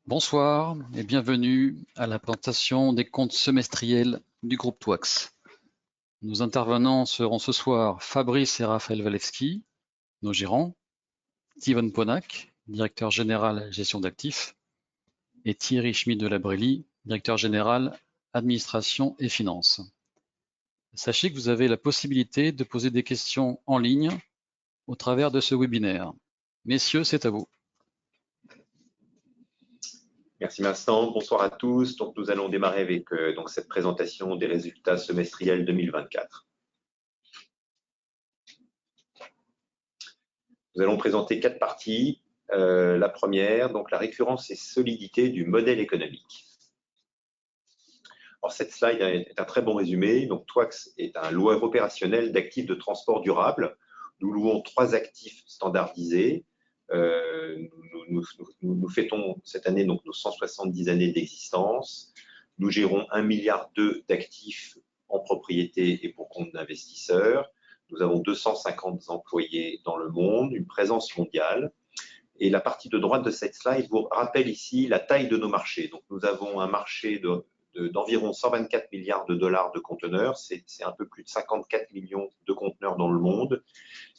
Bonsoir et bienvenue à la présentation des comptes semestriels du groupe Touax. Nos intervenants seront ce soir Fabrice et Raphaël Walewski, nos gérants, Steven Ponack, directeur général gestion d'actifs, et Thierry Schmidt de la Brélie, directeur général administration et finances. Sachez que vous avez la possibilité de poser des questions en ligne au travers de ce webinaire. Messieurs, c'est à vous. Merci Vincent, bonsoir à tous. Donc, nous allons démarrer avec cette présentation des résultats semestriels 2024. Nous allons présenter 4 parties. La première, donc la récurrence et solidité du modèle économique. Alors, cette slide est un très bon résumé. Donc, Touax est un loueur opérationnel d'actifs de transport durable. Nous louons 3 actifs standardisés. Nous fêtons cette année donc nos 170 années d'existence. Nous gérons 1,2 milliard d'actifs en propriété et pour compte d'investisseurs. Nous avons 250 employés dans le monde, une présence mondiale. Et la partie de droite de cette slide vous rappelle ici la taille de nos marchés. Donc, nous avons un marché d'environ 124 milliards de dollars de conteneurs. C'est un peu plus de 54 millions de conteneurs dans le monde.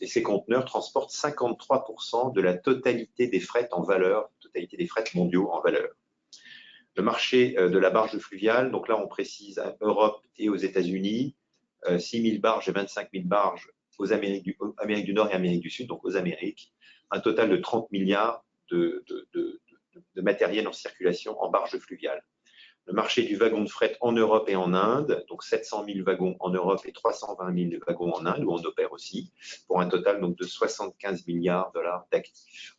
Et ces conteneurs transportent 53% de la totalité des freits en valeur, totalité des freits mondiaux en valeur. Le marché de la barge fluviale, donc là on précise en Europe et aux États-Unis, 6 000 barges et 25 000 barges aux Amérique du Nord et Amérique du Sud, donc aux Amériques, un total de 30 milliards de matériel en circulation en barge fluviale. Le marché du wagon de fret en Europe et en Inde, donc 700 000 wagons en Europe et 320 000 wagons en Inde, où on opère aussi, pour un total donc, de 75 milliards de dollars d'actifs.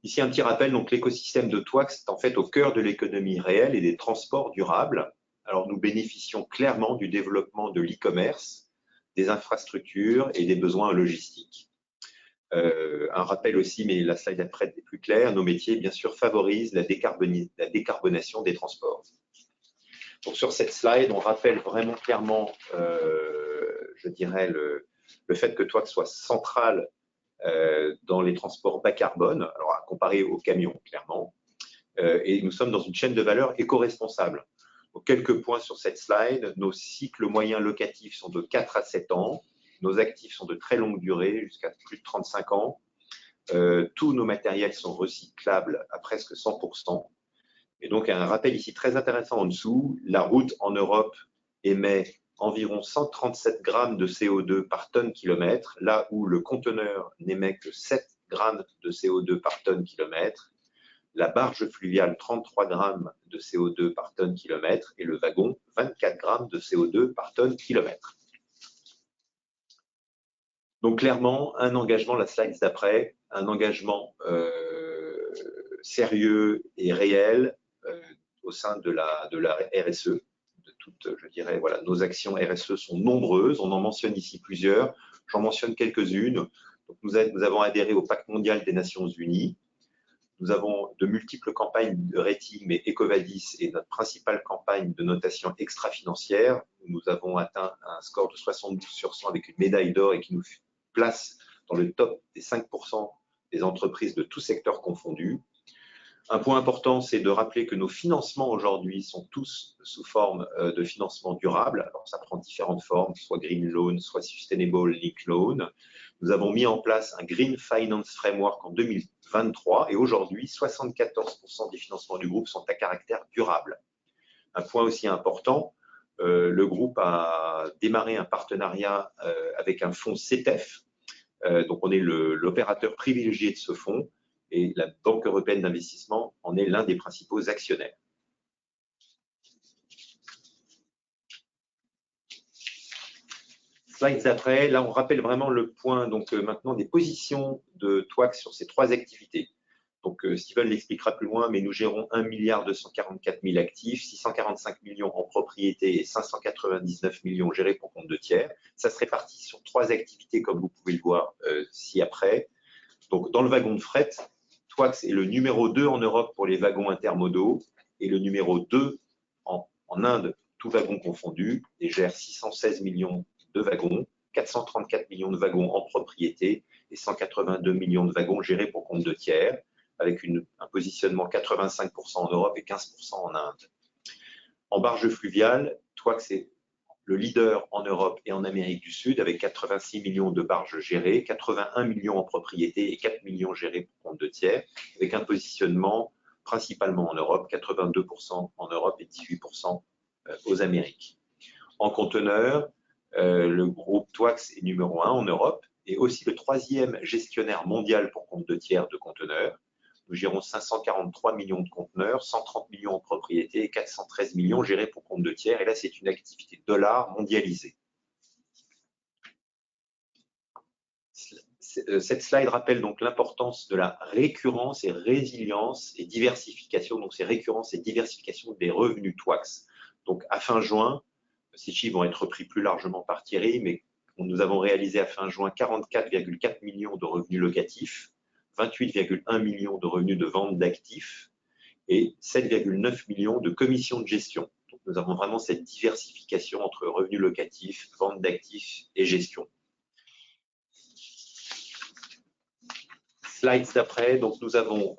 Ici, un petit rappel, donc l'écosystème de Touax est en fait au cœur de l'économie réelle et des transports durables. Alors, nous bénéficions clairement du développement de l'e-commerce, des infrastructures et des besoins logistiques. Un rappel aussi, mais la slide après est plus claire, nos métiers, bien sûr, favorisent la décarbonation des transports. Donc, sur cette slide, on rappelle vraiment clairement, je dirais, le fait que Touax soit central dans les transports bas carbone, alors à comparer aux camions, clairement, et nous sommes dans une chaîne de valeur éco-responsable. Donc, quelques points sur cette slide. Nos cycles moyens locatifs sont de 4 à 7 ans. Nos actifs sont de très longue durée, jusqu'à plus de 35 ans. Tous nos matériels sont recyclables à presque 100%. Et donc, un rappel ici très intéressant en dessous, la route en Europe émet environ 137 grammes de CO2 par tonne kilomètre, là où le conteneur n'émet que 7 grammes de CO2 par tonne kilomètre. La barge fluviale, 33 grammes de CO2 par tonne kilomètre, et le wagon, 24 grammes de CO2 par tonne kilomètre. Donc clairement, un engagement, la slide d'après, un engagement sérieux et réel au sein de la RSE. De toutes, je dirais, voilà, nos actions RSE sont nombreuses, on en mentionne ici plusieurs, j'en mentionne quelques-unes. Nous avons adhéré au Pacte mondial des Nations Unies. Nous avons de multiples campagnes de rating, mais EcoVadis est notre principale campagne de notation extra-financière. Nous avons atteint un score de 72 sur 100 avec une médaille d'or et qui nous place dans le top des 5% des entreprises de tous secteurs confondus. Un point important, c'est de rappeler que nos financements aujourd'hui sont tous sous forme de financement durable. Alors, ça prend différentes formes, soit Green Loan, soit Sustainable Link Loan. Nous avons mis en place un Green Finance Framework en 2023 et aujourd'hui, 74% des financements du groupe sont à caractère durable. Un point aussi important, le groupe a démarré un partenariat avec un fonds CETEF. Donc, on est l'opérateur privilégié de ce fonds et la Banque européenne d'investissement en est l'un des principaux actionnaires. Slides après, là on rappelle vraiment le point donc maintenant des positions de Touax sur ces 3 activités. Donc Steven l'expliquera plus loin, mais nous gérons 1,244 milliard actifs, 645 millions en propriété et 599 millions gérés pour compte de tiers. Ça se répartit sur 3 activités comme vous pouvez le voir ci-après. Donc dans le wagon de fret, Touax est le numéro 2 en Europe pour les wagons intermodaux et le numéro 2 en Inde, tout wagon confondu, et gère 616 millions de wagons, 434 millions de wagons en propriété et 182 millions de wagons gérés pour compte de tiers, avec un positionnement 85% en Europe et 15% en Inde. En barge fluviale, Twax est le leader en Europe et en Amérique du Sud, avec 86 millions de barges gérées, 81 millions en propriété et 4 millions gérés pour compte de tiers, avec un positionnement principalement en Europe, 82% en Europe et 18% aux Amériques. En conteneur, le groupe Twax est numéro 1 en Europe et aussi le 3e gestionnaire mondial pour compte de tiers de conteneurs. Nous gérons 543 millions de conteneurs, 130 millions en propriété et 413 millions gérés pour compte de tiers. Et là, c'est une activité dollar mondialisée. Cette slide rappelle donc l'importance de la récurrence et résilience et diversification. Donc, c'est récurrence et diversification des revenus Twax. Donc, à fin juin, ces chiffres vont être repris plus largement par Thierry, mais nous avons réalisé à fin juin 44,4 millions de revenus locatifs, 28,1 millions de revenus de vente d'actifs et 7,9 millions de commissions de gestion. Donc, nous avons vraiment cette diversification entre revenus locatifs, vente d'actifs et gestion. Slides d'après, donc nous avons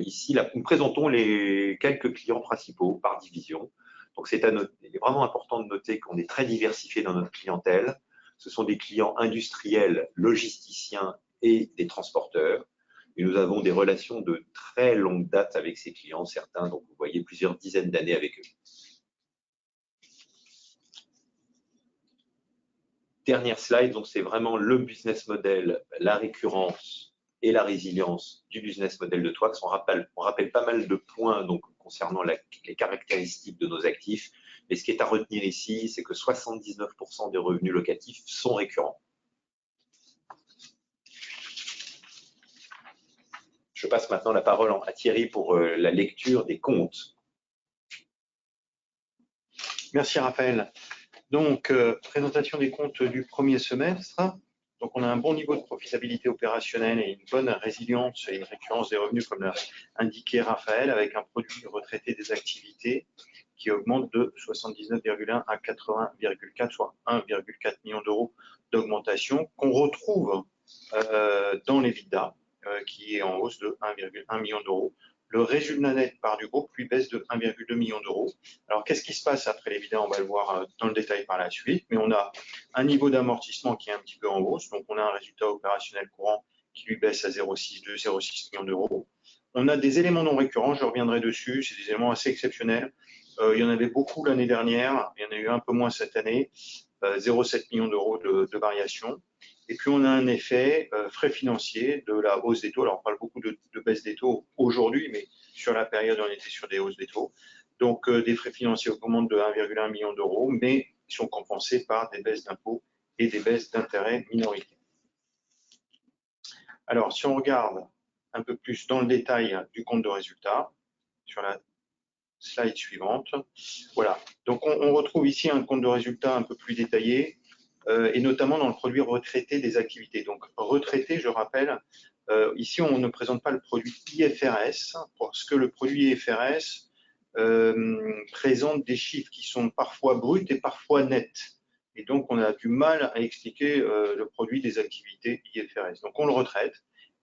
ici, nous présentons les quelques clients principaux par division. Donc il est vraiment important de noter qu'on est très diversifié dans notre clientèle. Ce sont des clients industriels, logisticiens et des transporteurs. Et nous avons des relations de très longue date avec ces clients, certains, donc vous voyez plusieurs dizaines d'années avec eux. Dernière slide, donc c'est vraiment le business model, la récurrence et la résilience du business model de Twax. On rappelle pas mal de points donc, concernant les caractéristiques de nos actifs. Mais ce qui est à retenir ici, c'est que 79% des revenus locatifs sont récurrents. Je passe maintenant la parole à Thierry pour la lecture des comptes. Merci Raphaël. Donc, présentation des comptes du premier semestre. Donc, on a un bon niveau de profitabilité opérationnelle et une bonne résilience et une récurrence des revenus, comme l'a indiqué Raphaël, avec un produit retraité des activités qui augmente de 79,1 à 80,4, soit 1,4 million d'euros d'augmentation, qu'on retrouve dans l'EBITDA, qui est en hausse de 1,1 million d'euros. Le résultat net part du groupe lui baisse de 1,2 million d'euros. Alors, qu'est-ce qui se passe après l'EBITDA? On va le voir dans le détail par la suite, mais on a un niveau d'amortissement qui est un petit peu en hausse. Donc, on a un résultat opérationnel courant qui lui baisse à 0,6 millions d'euros. On a des éléments non récurrents, je reviendrai dessus, c'est des éléments assez exceptionnels. Il y en avait beaucoup l'année dernière, il y en a eu un peu moins cette année, 0,7 millions d'euros de variation. Et puis, on a un effet frais financiers de la hausse des taux. Alors, on parle beaucoup de baisse des taux aujourd'hui, mais sur la période, on était sur des hausses des taux. Donc, des frais financiers augmentent de 1,1 million d'euros, mais ils sont compensés par des baisses d'impôts et des baisses d'intérêts minoritaires. Alors, si on regarde un peu plus dans le détail du compte de résultat, sur la slide suivante, voilà. Donc, on retrouve ici un compte de résultat un peu plus détaillé, et notamment dans le produit retraité des activités. Donc, retraité, je rappelle, ici, on ne présente pas le produit IFRS, parce que le produit IFRS présente des chiffres qui sont parfois bruts et parfois nets. Et donc, on a du mal à expliquer le produit des activités IFRS. Donc, on le retraite.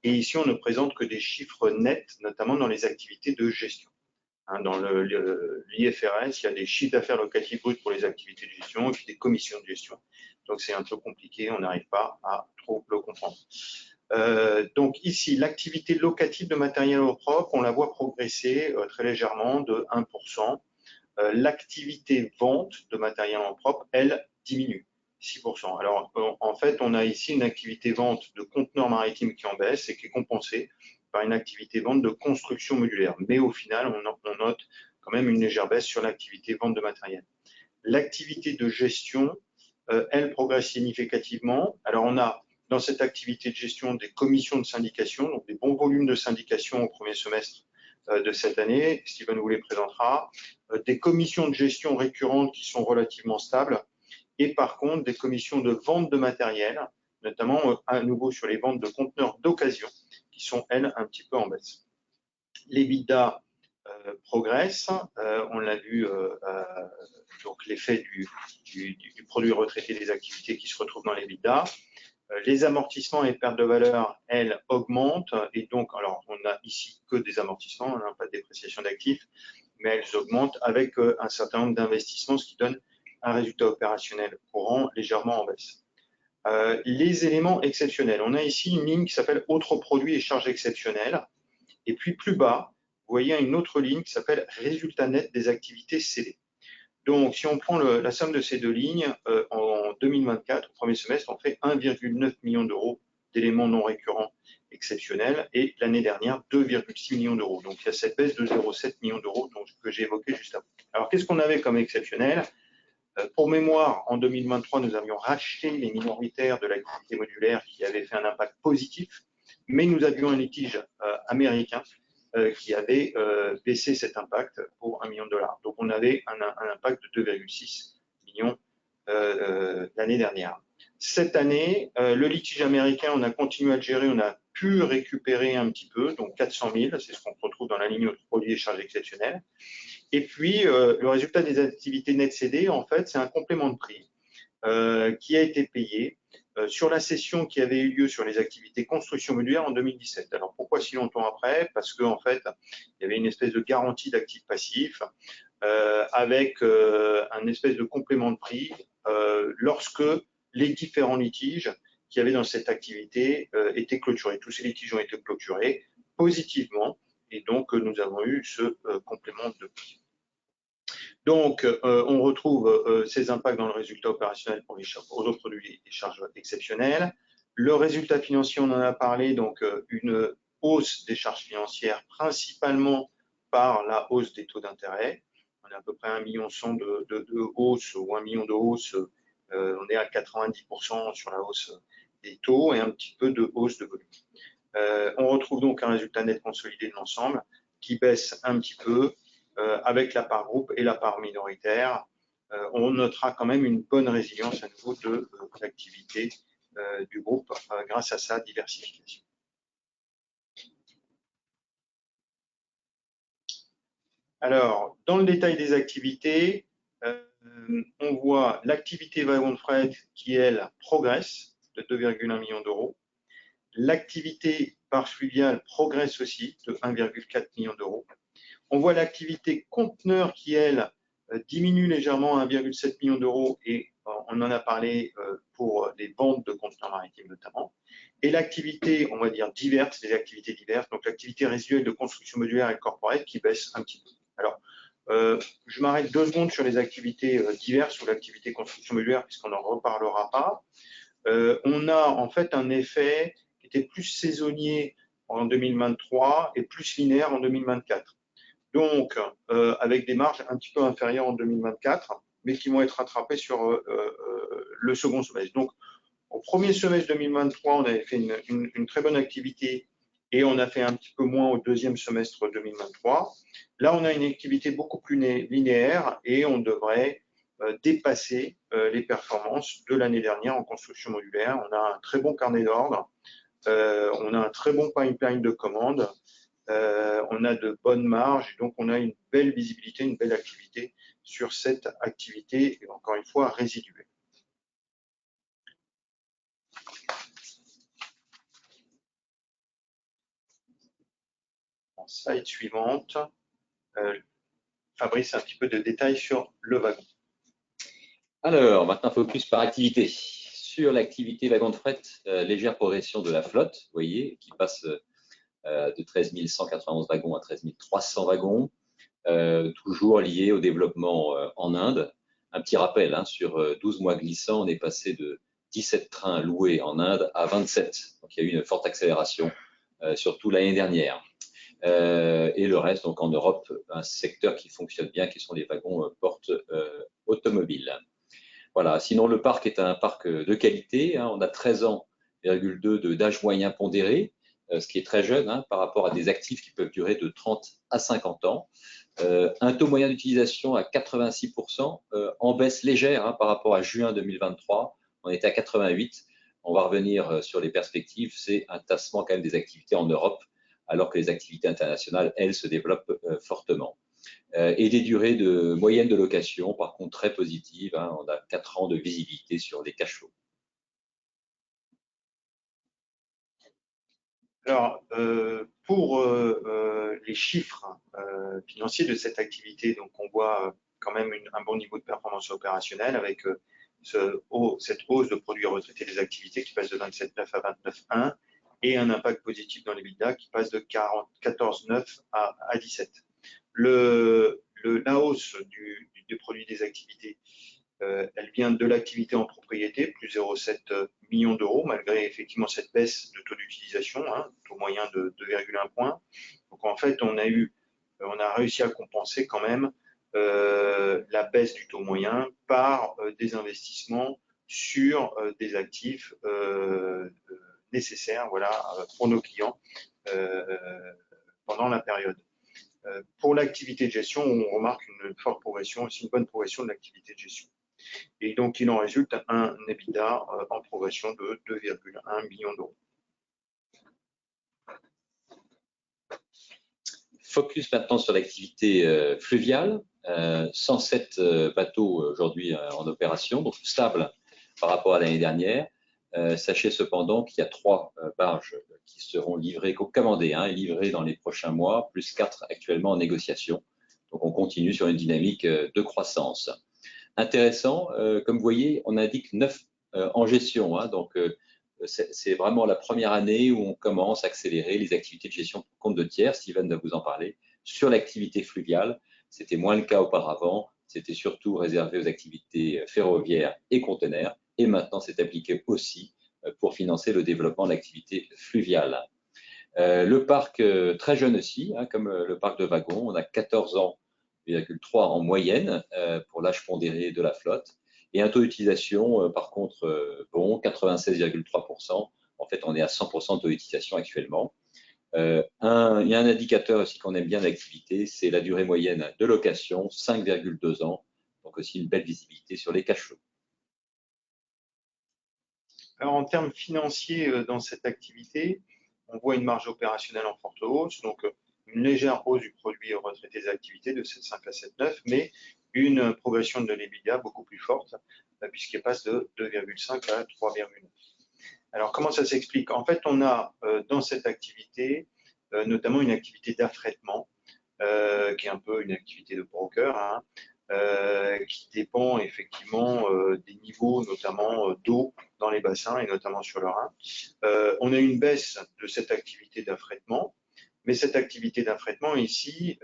Et ici, on ne présente que des chiffres nets, notamment dans les activités de gestion. Dans l'IFRS, il y a des chiffres d'affaires locatifs bruts pour les activités de gestion et puis des commissions de gestion. Donc, c'est un peu compliqué, on n'arrive pas à trop le comprendre. Donc, ici, l'activité locative de matériel eau propre, on la voit progresser très légèrement de 1%. L'activité vente de matériel eau propre, elle, diminue, 6%. Alors, en fait, on a ici une activité vente de conteneurs maritimes qui en baisse et qui est compensée par une activité vente de construction modulaire. Mais au final, on note quand même une légère baisse sur l'activité vente de matériel. L'activité de gestion, elle progresse significativement. Alors, on a dans cette activité de gestion des commissions de syndication, donc des bons volumes de syndication au premier semestre de cette année. Steven vous les présentera. Des commissions de gestion récurrentes qui sont relativement stables. Et par contre, des commissions de vente de matériel, notamment à nouveau sur les ventes de conteneurs d'occasion, qui sont, elles, un petit peu en baisse. L'EBITDA progresse, on l'a vu, donc l'effet du produit retraité des activités qui se retrouve dans l'EBITDA. Les amortissements et pertes de valeur, elles, augmentent. Et donc, alors, on n'a ici que des amortissements, on n'a pas de dépréciation d'actifs, mais elles augmentent avec un certain nombre d'investissements, ce qui donne un résultat opérationnel courant légèrement en baisse. Les éléments exceptionnels. On a ici une ligne qui s'appelle autres produits et charges exceptionnelles. Et puis plus bas, vous voyez une autre ligne qui s'appelle résultat net des activités cédées. Donc, si on prend la somme de ces deux lignes, en 2024, au premier semestre, on fait 1,9 million d'euros d'éléments non récurrents exceptionnels et l'année dernière, 2,6 millions d'euros. Donc, il y a cette baisse de 0,7 millions d'euros que j'ai évoqué juste avant. Alors, qu'est-ce qu'on avait comme exceptionnel? Pour mémoire, en 2023, nous avions racheté les minoritaires de l'activité modulaire qui avait fait un impact positif, mais nous avions un litige américain qui avait baissé cet impact pour $1 million. Donc, on avait un impact de 2,6 millions l'année dernière. Cette année, le litige américain, on a continué à le gérer, on a pu récupérer un petit peu, donc 400 000, c'est ce qu'on retrouve dans la ligne autres produits et charges exceptionnelles. Et puis, le résultat des activités net cédées, en fait, c'est un complément de prix qui a été payé sur la cession qui avait eu lieu sur les activités construction modulaire en 2017. Alors, pourquoi si longtemps après? Parce qu'en fait, il y avait une espèce de garantie d'actifs passifs avec un espèce de complément de prix lorsque les différents litiges qu'il y avait dans cette activité étaient clôturés. Tous ces litiges ont été clôturés positivement et donc nous avons eu ce complément de prix. Donc, on retrouve ces impacts dans le résultat opérationnel pour les autres produits et charges exceptionnelles. Le résultat financier, on en a parlé, donc une hausse des charges financières, principalement par la hausse des taux d'intérêt. On a à peu près 1,1 million de hausse ou 1 million de hausse. On est à 90% sur la hausse des taux et un petit peu de hausse de volume. On retrouve donc un résultat net consolidé de l'ensemble qui baisse un petit peu. Avec la part groupe et la part minoritaire, on notera quand même une bonne résilience à nouveau de l'activité du groupe grâce à sa diversification. Alors, dans le détail des activités, on voit l'activité wagon de fret qui, elle, progresse de 2,1 millions d'euros. L'activité barge fluviale progresse aussi de 1,4 million d'euros. On voit l'activité conteneur qui, elle, diminue légèrement à 1,7 million d'euros et on en a parlé pour les ventes de conteneurs maritimes notamment. Et l'activité, on va dire, diverse, les activités diverses, donc l'activité résiduelle de construction modulaire et corporate qui baisse un petit peu. Alors, je m'arrête 2 secondes sur les activités diverses ou l'activité construction modulaire puisqu'on n'en reparlera pas. On a en fait un effet qui était plus saisonnier en 2023 et plus linéaire en 2024. Donc, avec des marges un petit peu inférieures en 2024, mais qui vont être rattrapées sur le second semestre. Donc, au premier semestre 2023, on avait fait une très bonne activité et on a fait un petit peu moins au deuxième semestre 2023. Là, on a une activité beaucoup plus linéaire et on devrait dépasser les performances de l'année dernière en construction modulaire. On a un très bon carnet d'ordre, on a un très bon pipeline de commandes. On a de bonnes marges, et donc on a une belle visibilité, une belle activité sur cette activité, et encore une fois, résiduelle. En slide suivante, Fabrice, un petit peu de détails sur le wagon. Alors, maintenant, focus par activité. Sur l'activité wagon de fret, légère progression de la flotte, vous voyez, qui passe de 13 191 wagons à 13 300 wagons, toujours lié au développement en Inde. Un petit rappel, hein, sur 12 mois glissants, on est passé de 17 trains loués en Inde à 27. Donc, il y a eu une forte accélération, surtout l'année dernière. Et le reste, donc en Europe, un secteur qui fonctionne bien, qui sont les wagons porte automobiles. Voilà. Sinon, le parc est un parc de qualité. Hein. On a 13 ans, d'âge moyen pondéré, ce qui est très jeune hein, par rapport à des actifs qui peuvent durer de 30 à 50 ans. Un taux moyen d'utilisation à 86%, en baisse légère hein, par rapport à juin 2023. On était à 88. On va revenir sur les perspectives. C'est un tassement quand même des activités en Europe, alors que les activités internationales, elles, se développent fortement. Et des durées moyennes de location, par contre, très positives. Hein. On a 4 ans de visibilité sur les cash flows. Alors, pour les chiffres financiers de cette activité, donc on voit quand même un bon niveau de performance opérationnelle avec cette hausse de produits retraités des activités qui passe de 27,9 à 29,1 et un impact positif dans l'EBITDA qui passe de 14,9 à 17. La hausse des produits des activités, elle vient de l'activité en propriété, plus 0,7 millions d'euros, malgré effectivement cette baisse de taux d'utilisation, taux moyen de 2,1 points. Donc en fait, on a réussi à compenser quand même la baisse du taux moyen par des investissements sur des actifs nécessaires, voilà, pour nos clients pendant la période. Pour l'activité de gestion, on remarque une forte progression, aussi une bonne progression de l'activité de gestion. Et donc, il en résulte un EBITDA en progression de 2,1 millions d'euros. Focus maintenant sur l'activité fluviale. 107 bateaux aujourd'hui en opération, donc stable par rapport à l'année dernière. Sachez cependant qu'il y a 3 barges qui seront livrées, commandées et livrées dans les prochains mois, plus 4 actuellement en négociation. Donc on continue sur une dynamique de croissance. Intéressant, comme vous voyez, on indique 9 en gestion, donc c'est vraiment la première année où on commence à accélérer les activités de gestion pour compte de tiers. Steven va vous en parler. Sur l'activité fluviale, c'était moins le cas auparavant. C'était surtout réservé aux activités ferroviaires et containers. Et maintenant, c'est appliqué aussi pour financer le développement de l'activité fluviale. Le parc très jeune aussi, comme le parc de wagons. On a 14 ans, 3 en moyenne pour l'âge pondéré de la flotte. Et un taux d'utilisation, par contre, bon, 96,3%. En fait, on est à 100% de taux d'utilisation actuellement. Il y a un indicateur aussi qu'on aime bien d'activité, c'est la durée moyenne de location, 5,2 ans. Donc aussi une belle visibilité sur les cash flows. Alors, en termes financiers dans cette activité, on voit une marge opérationnelle en forte hausse, donc une légère hausse du produit retraité des activités de 7,5 à 7,9, mais une progression de l'EBITDA beaucoup plus forte, puisqu'elle passe de 2,5 à 3,9. Alors, comment ça s'explique? En fait, on a dans cette activité notamment une activité d'affrètement, qui est un peu une activité de broker, qui dépend effectivement des niveaux, notamment d'eau dans les bassins et notamment sur le Rhin. On a une baisse de cette activité d'affrètement, mais cette activité d'affrètement ici,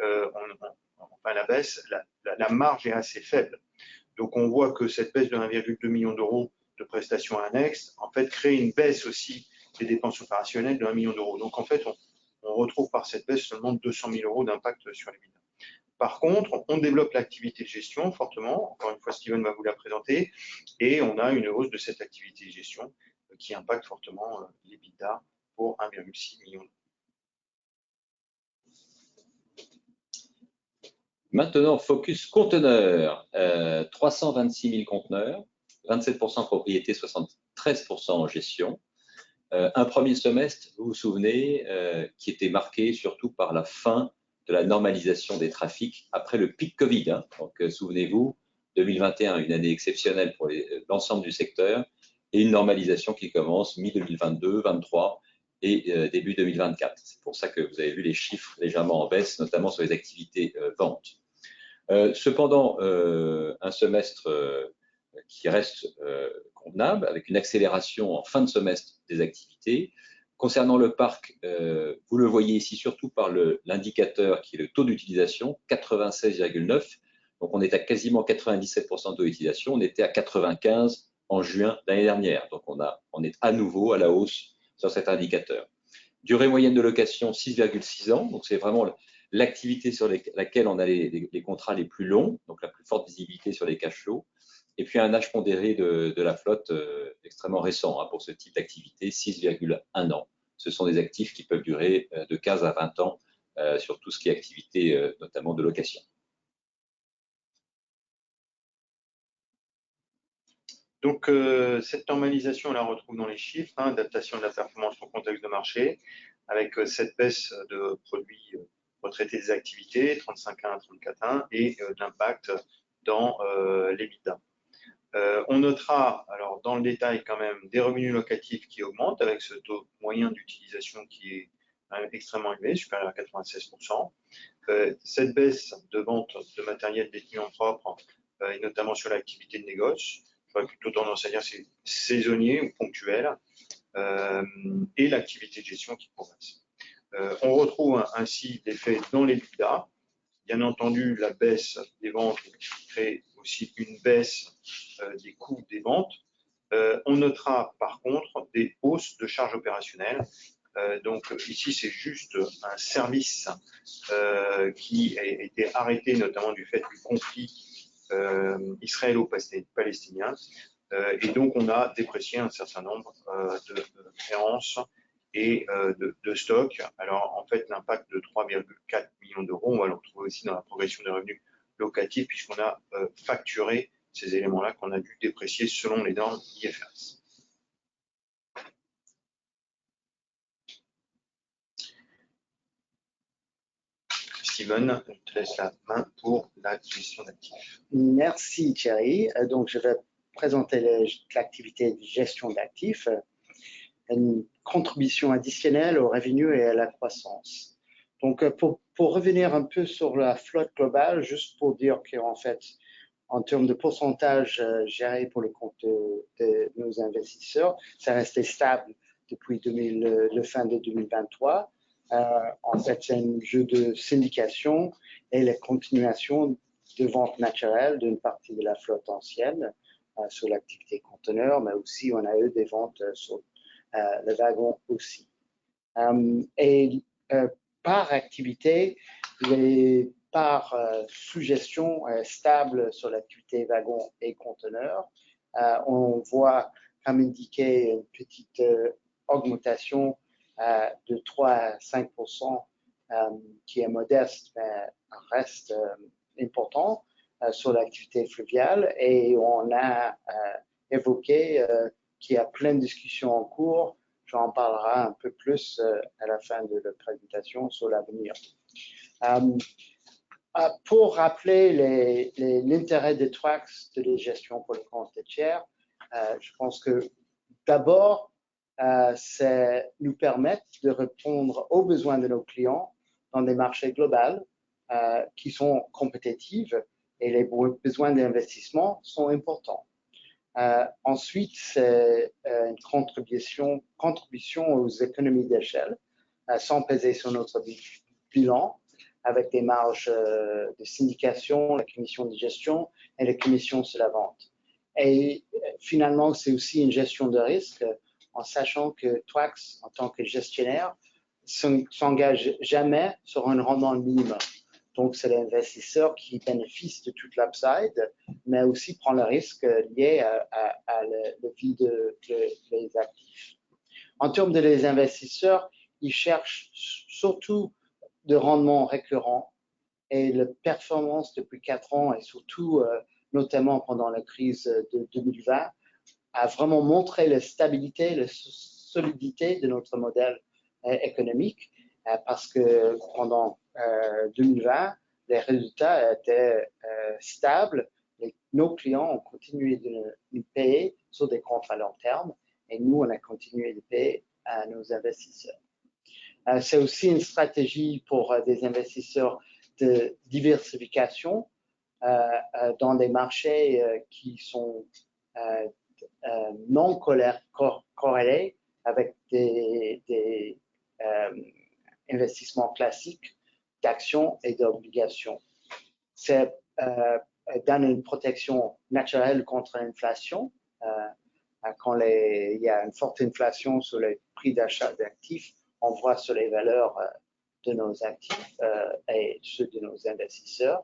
enfin la baisse, la marge est assez faible. Donc on voit que cette baisse de 1,2 million d'euros de prestations annexes, en fait, crée une baisse aussi des dépenses opérationnelles de 1 million d'euros. Donc en fait, on retrouve par cette baisse seulement 200 000 euros d'impact sur les biens. Par contre, on développe l'activité de gestion fortement. Encore une fois, Steven va vous la présenter. Et on a une hausse de cette activité de gestion qui impacte fortement l'EBITDA pour 1,6 million d'euros. Maintenant, focus conteneurs. 326 000 conteneurs, 27% propriété, 73% en gestion. Un premier semestre, vous vous souvenez, qui était marqué surtout par la fin de la normalisation des trafics après le pic Covid. Donc, souvenez-vous, 2021, une année exceptionnelle pour l'ensemble du secteur et une normalisation qui commence mi-2022, 2023 et début 2024. C'est pour ça que vous avez vu les chiffres légèrement en baisse, notamment sur les activités ventes. Cependant, un semestre qui reste convenable, avec une accélération en fin de semestre des activités. Concernant le parc, vous le voyez ici surtout par l'indicateur qui est le taux d'utilisation, 96,9. Donc on est à quasiment 97% de taux d'utilisation. On était à 95 en juin l'année dernière. Donc on est à nouveau à la hausse sur cet indicateur. Durée moyenne de location, 6,6 ans. Donc c'est vraiment l'activité sur laquelle on a les contrats les plus longs, donc la plus forte visibilité sur les cash flows. Et puis un âge pondéré de la flotte extrêmement récent pour ce type d'activité, 6,1 ans. Ce sont des actifs qui peuvent durer de 15 à 20 ans sur tout ce qui est activité notamment de location. Donc cette normalisation, on la retrouve dans les chiffres, adaptation de la performance au contexte de marché, avec cette baisse de produits retraités des activités, 35,1 à 34,1, et l'impact dans l'EBITDA. On notera, alors dans le détail quand même, des revenus locatifs qui augmentent avec ce taux moyen d'utilisation qui est extrêmement élevé, supérieur à 96%. Cette baisse de vente de matériel détenu en propre, et notamment sur l'activité de négoce, j'aurais plutôt tendance à dire c'est saisonnier ou ponctuel, et l'activité de gestion qui progresse. On retrouve ainsi l'effet dans les EBITDA. Bien entendu, la baisse des ventes crée aussi une baisse des coûts des ventes. On notera par contre des hausses de charges opérationnelles. Donc ici, c'est juste un service qui a été arrêté, notamment du fait du conflit israélo-palestinien. Et donc, on a déprécié un certain nombre de créances et de stock. Alors, en fait, l'impact de 3,4 millions d'euros, on va le retrouver aussi dans la progression des revenus locatifs, puisqu'on a facturé ces éléments-là qu'on a dû déprécier selon les normes IFRS. Steven, je te laisse la main pour la gestion d'actifs. Merci Thierry. Donc je vais présenter l'activité de gestion d'actifs, une contribution additionnelle aux revenus et à la croissance. Donc pour revenir un peu sur la flotte globale, juste pour dire qu'en fait, en termes de pourcentage géré pour le compte de nos investisseurs, ça restait stable depuis le fin de 2023. En fait, c'est un jeu de syndication et la continuation de vente naturelle d'une partie de la flotte ancienne sur l'activité conteneur, mais aussi on a eu des ventes sur le wagon aussi. Par activité, les parts sous-gestion stables sur l'activité wagon et conteneur. On voit, comme indiqué, une petite augmentation de 3 à 5%, qui est modeste, mais reste important sur l'activité fluviale. Et on a évoqué qu'il y a plein de discussions en cours. J'en parlerai un peu plus à la fin de la présentation sur l'avenir. Pour rappeler l'intérêt de Twax de la gestion pour le compte de tiers, je pense que d'abord, ça nous permet de répondre aux besoins de nos clients dans des marchés globaux qui sont compétitifs et les besoins d'investissement sont importants. Ensuite, c'est une contribution aux économies d'échelle sans peser sur notre bilan avec des marges de syndication, la commission de gestion et la commission sur la vente. Et finalement, c'est aussi une gestion de risque en sachant que Twax, en tant que gestionnaire, s'engage jamais sur un rendement minimum. Donc, c'est l'investisseur qui bénéficie de toute l'upside, mais aussi prend le risque lié à la vie des actifs. En termes de les investisseurs, ils cherchent surtout de rendements récurrents et la performance depuis 4 ans et surtout, notamment pendant la crise de 2020, a vraiment montré la stabilité, la solidité de notre modèle économique parce que pendant 2020, les résultats étaient stables et nos clients ont continué de nous payer sur des comptes à long terme et nous, on a continué de payer à nos investisseurs. C'est aussi une stratégie pour des investisseurs de diversification dans des marchés qui sont non corrélés avec des investissements classiques d'actions et d'obligations. C'est donne une protection naturelle contre l'inflation. Quand il y a une forte inflation sur les prix d'achat d'actifs, on voit sur les valeurs de nos actifs et ceux de nos investisseurs.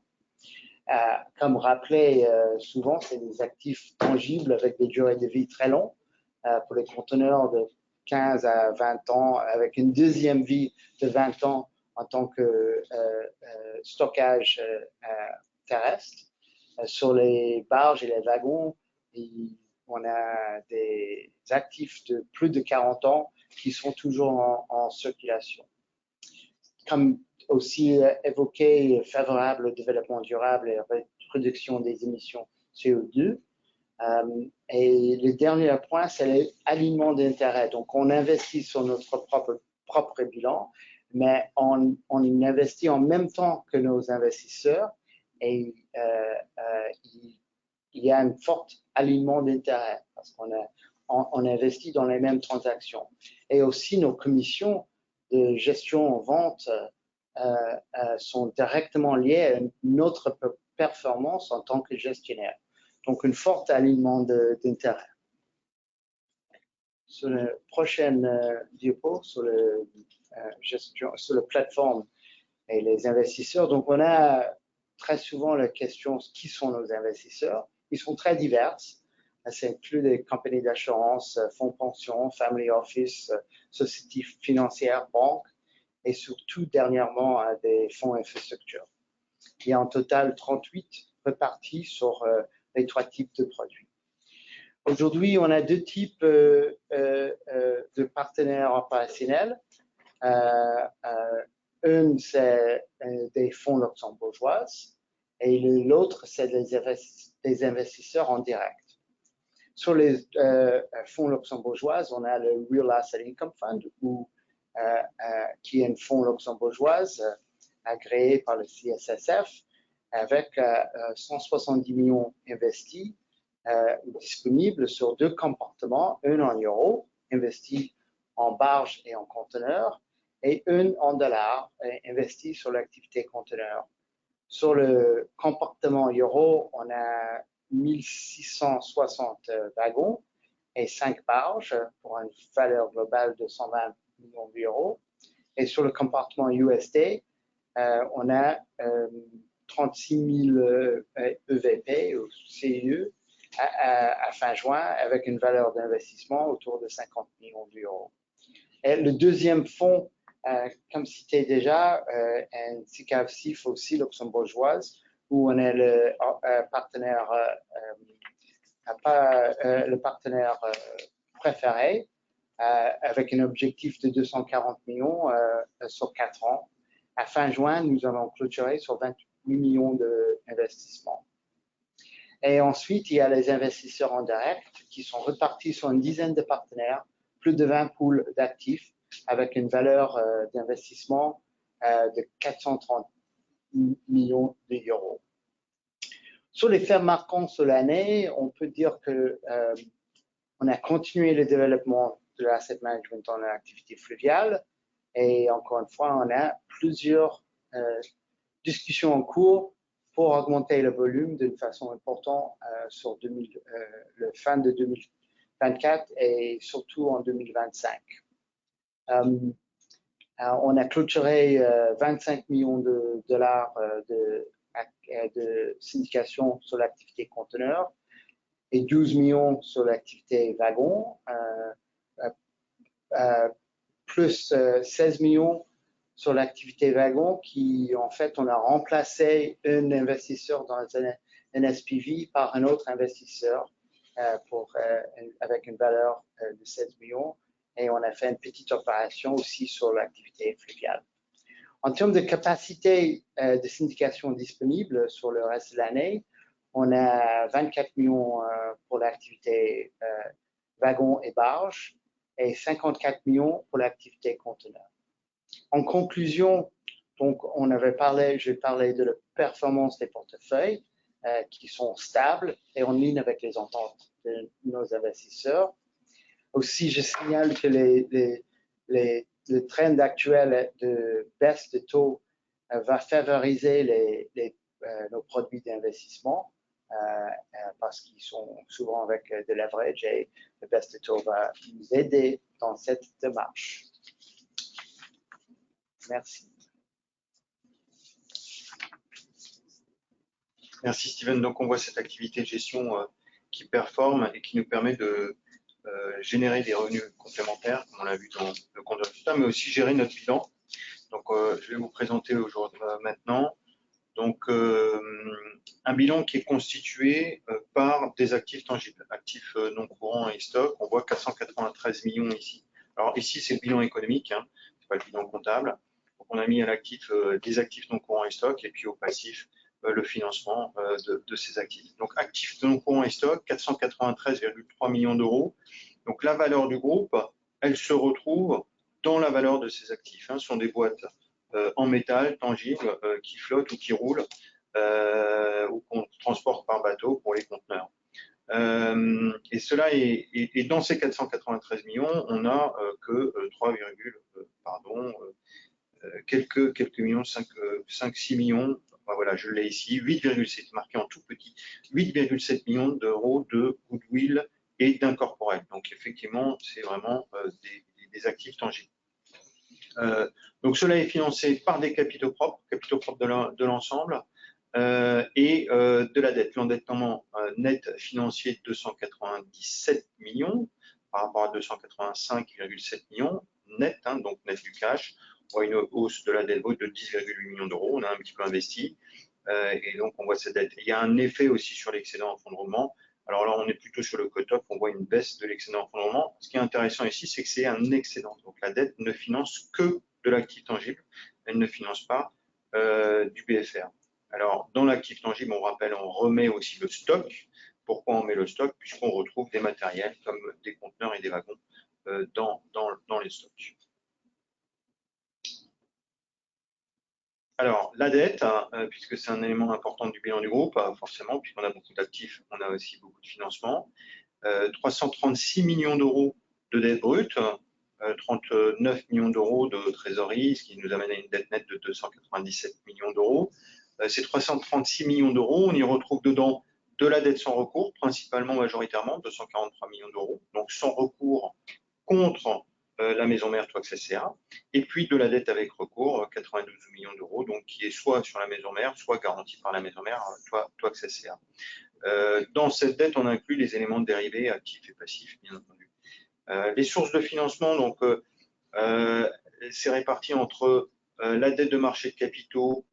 Comme rappelé souvent, c'est des actifs tangibles avec des durées de vie très longues pour les conteneurs de 15 à 20 ans, avec une deuxième vie de 20 ans en tant que stockage terrestre. Sur les barges et les wagons, on a des actifs de plus de 40 ans qui sont toujours en circulation. Comme aussi évoqué, favorable au développement durable et à la réduction des émissions CO2. Et le dernier point, c'est l'alignement d'intérêts. Donc, on investit sur notre propre bilan, mais on investit en même temps que nos investisseurs et il y a un fort alignement d'intérêts parce qu'on investit dans les mêmes transactions. Et aussi, nos commissions de gestion en vente sont directement liées à notre performance en tant que gestionnaire. Donc, un fort alignement d'intérêts. Sur la prochaine diapo, sur la plateforme et les investisseurs. Donc, on a très souvent la question qui sont nos investisseurs. Ils sont très divers. Ça inclut des compagnies d'assurance, fonds pension, family office, sociétés financières, banques et surtout dernièrement des fonds infrastructure. Il y a en total 38 répartis sur les 3 types de produits. Aujourd'hui, on a 2 types de partenaires opérationnels. Un, c'est des fonds luxembourgeois et l'autre, c'est des investisseurs en direct. Sur les fonds luxembourgeois, on a le Real Asset Income Fund, qui est un fonds luxembourgeois agréé par le CSSF avec 170 millions investis disponibles sur 2 compartiments, un en euros, investi en barge et en conteneur, et un en dollars, investi sur l'activité conteneur. Sur le compartiment euro, on a 1660 wagons et 5 barges pour une valeur globale de 120 millions d'euros. Et sur le compartiment USD, on a 36 000 EVP ou CIE à fin juin avec une valeur d'investissement autour de 50 millions d'euros. Et le deuxième fonds, comme cité déjà, un SICAV-SIF aussi luxembourgeoise, où on est le partenaire préféré avec un objectif de 240 millions sur 4 ans. À fin juin, nous allons clôturer sur 28 millions d'investissements. Et ensuite, il y a les investisseurs en direct qui sont répartis sur une dizaine de partenaires, plus de 20 pools d'actifs avec une valeur d'investissement de 430 millions d'euros. Sur les faits marquants sur l'année, on peut dire que on a continué le développement de l'asset management dans l'activité fluviale et encore une fois, on a plusieurs discussions en cours pour augmenter le volume d'une façon importante sur le fin de 2024 et surtout en 2025. On a clôturé 25 millions de dollars de syndication sur l'activité conteneur et 12 millions sur l'activité wagon, plus 16 millions sur l'activité wagon qui, en fait, on a remplacé un investisseur dans un SPV par un autre investisseur avec une valeur de 16 millions et on a fait une petite opération aussi sur l'activité fluviale. En termes de capacité de syndication disponible sur le reste de l'année, on a 24 millions pour l'activité wagon et barge et 54 millions pour l'activité conteneur. En conclusion, donc j'ai parlé de la performance des portefeuilles qui sont stables et en ligne avec les ententes de nos investisseurs. Aussi, je signale que le trend actuel de baisse de taux va favoriser nos produits d'investissement parce qu'ils sont souvent avec de leverage et le baisse de taux va nous aider dans cette démarche. Merci. Merci Steven. Donc on voit cette activité de gestion qui performe et qui nous permet de générer des revenus complémentaires, comme on l'a vu dans le compte de résultat, mais aussi gérer notre bilan. Donc je vais vous présenter aujourd'hui maintenant donc un bilan qui est constitué par des actifs tangibles, actifs non courants et stock. On voit 493 millions ici. Alors ici c'est le bilan économique, hein, c'est pas le bilan comptable. Donc on a mis à l'actif des actifs non courants et stock et puis au passif le financement de ces actifs. Donc, actifs non courants et stock, 493,3 millions d'euros. Donc, la valeur du groupe, elle se retrouve dans la valeur de ces actifs. Ce sont des boîtes en métal, tangibles, qui flottent ou qui roulent, ou qu'on transporte par bateau pour les conteneurs. Et cela est dans ces 493 millions, on n'a que 3, quelques millions, 5-6 millions, voilà, je l'ai ici, 8,7, marqué en tout petit, 8,7 millions d'euros de goodwill et d'incorporel. Donc effectivement, c'est vraiment des actifs tangibles. Donc cela est financé par des capitaux propres de l'ensemble, et de la dette. L'endettement net financier de 297 millions par rapport à 285,7 millions net, donc net du cash. On voit une hausse de la dette brute de 10,8 millions d'euros. On a un petit peu investi et donc on voit cette dette. Il y a un effet aussi sur l'excédent en fonds de roulement. Alors là, on est plutôt sur le cut-off, on voit une baisse de l'excédent en fonds de roulement. Ce qui est intéressant ici, c'est que c'est un excédent. Donc la dette ne finance que de l'actif tangible, elle ne finance pas du BFR. Alors, dans l'actif tangible, on rappelle, on remet aussi le stock. Pourquoi on met le stock? Puisqu'on retrouve des matériels comme des conteneurs et des wagons dans les stocks. Alors, la dette, puisque c'est un élément important du bilan du groupe, forcément, puisqu'on a beaucoup d'actifs, on a aussi beaucoup de financement. 336 millions d'euros de dette brute, 39 millions d'euros de trésorerie, ce qui nous amène à une dette nette de 297 millions d'euros. Ces 336 millions d'euros, on y retrouve dedans de la dette sans recours, principalement majoritairement, 243 millions d'euros, donc sans recours contre la maison mère Twax SCA, et puis de la dette avec recours, 92 millions d'euros, donc qui est soit sur la maison mère, soit garantie par la maison mère Twax SCA. Dans cette dette, on inclut les éléments de dérivés actifs et passifs, bien entendu. Les sources de financement, donc c'est réparti entre la dette de marché de capitaux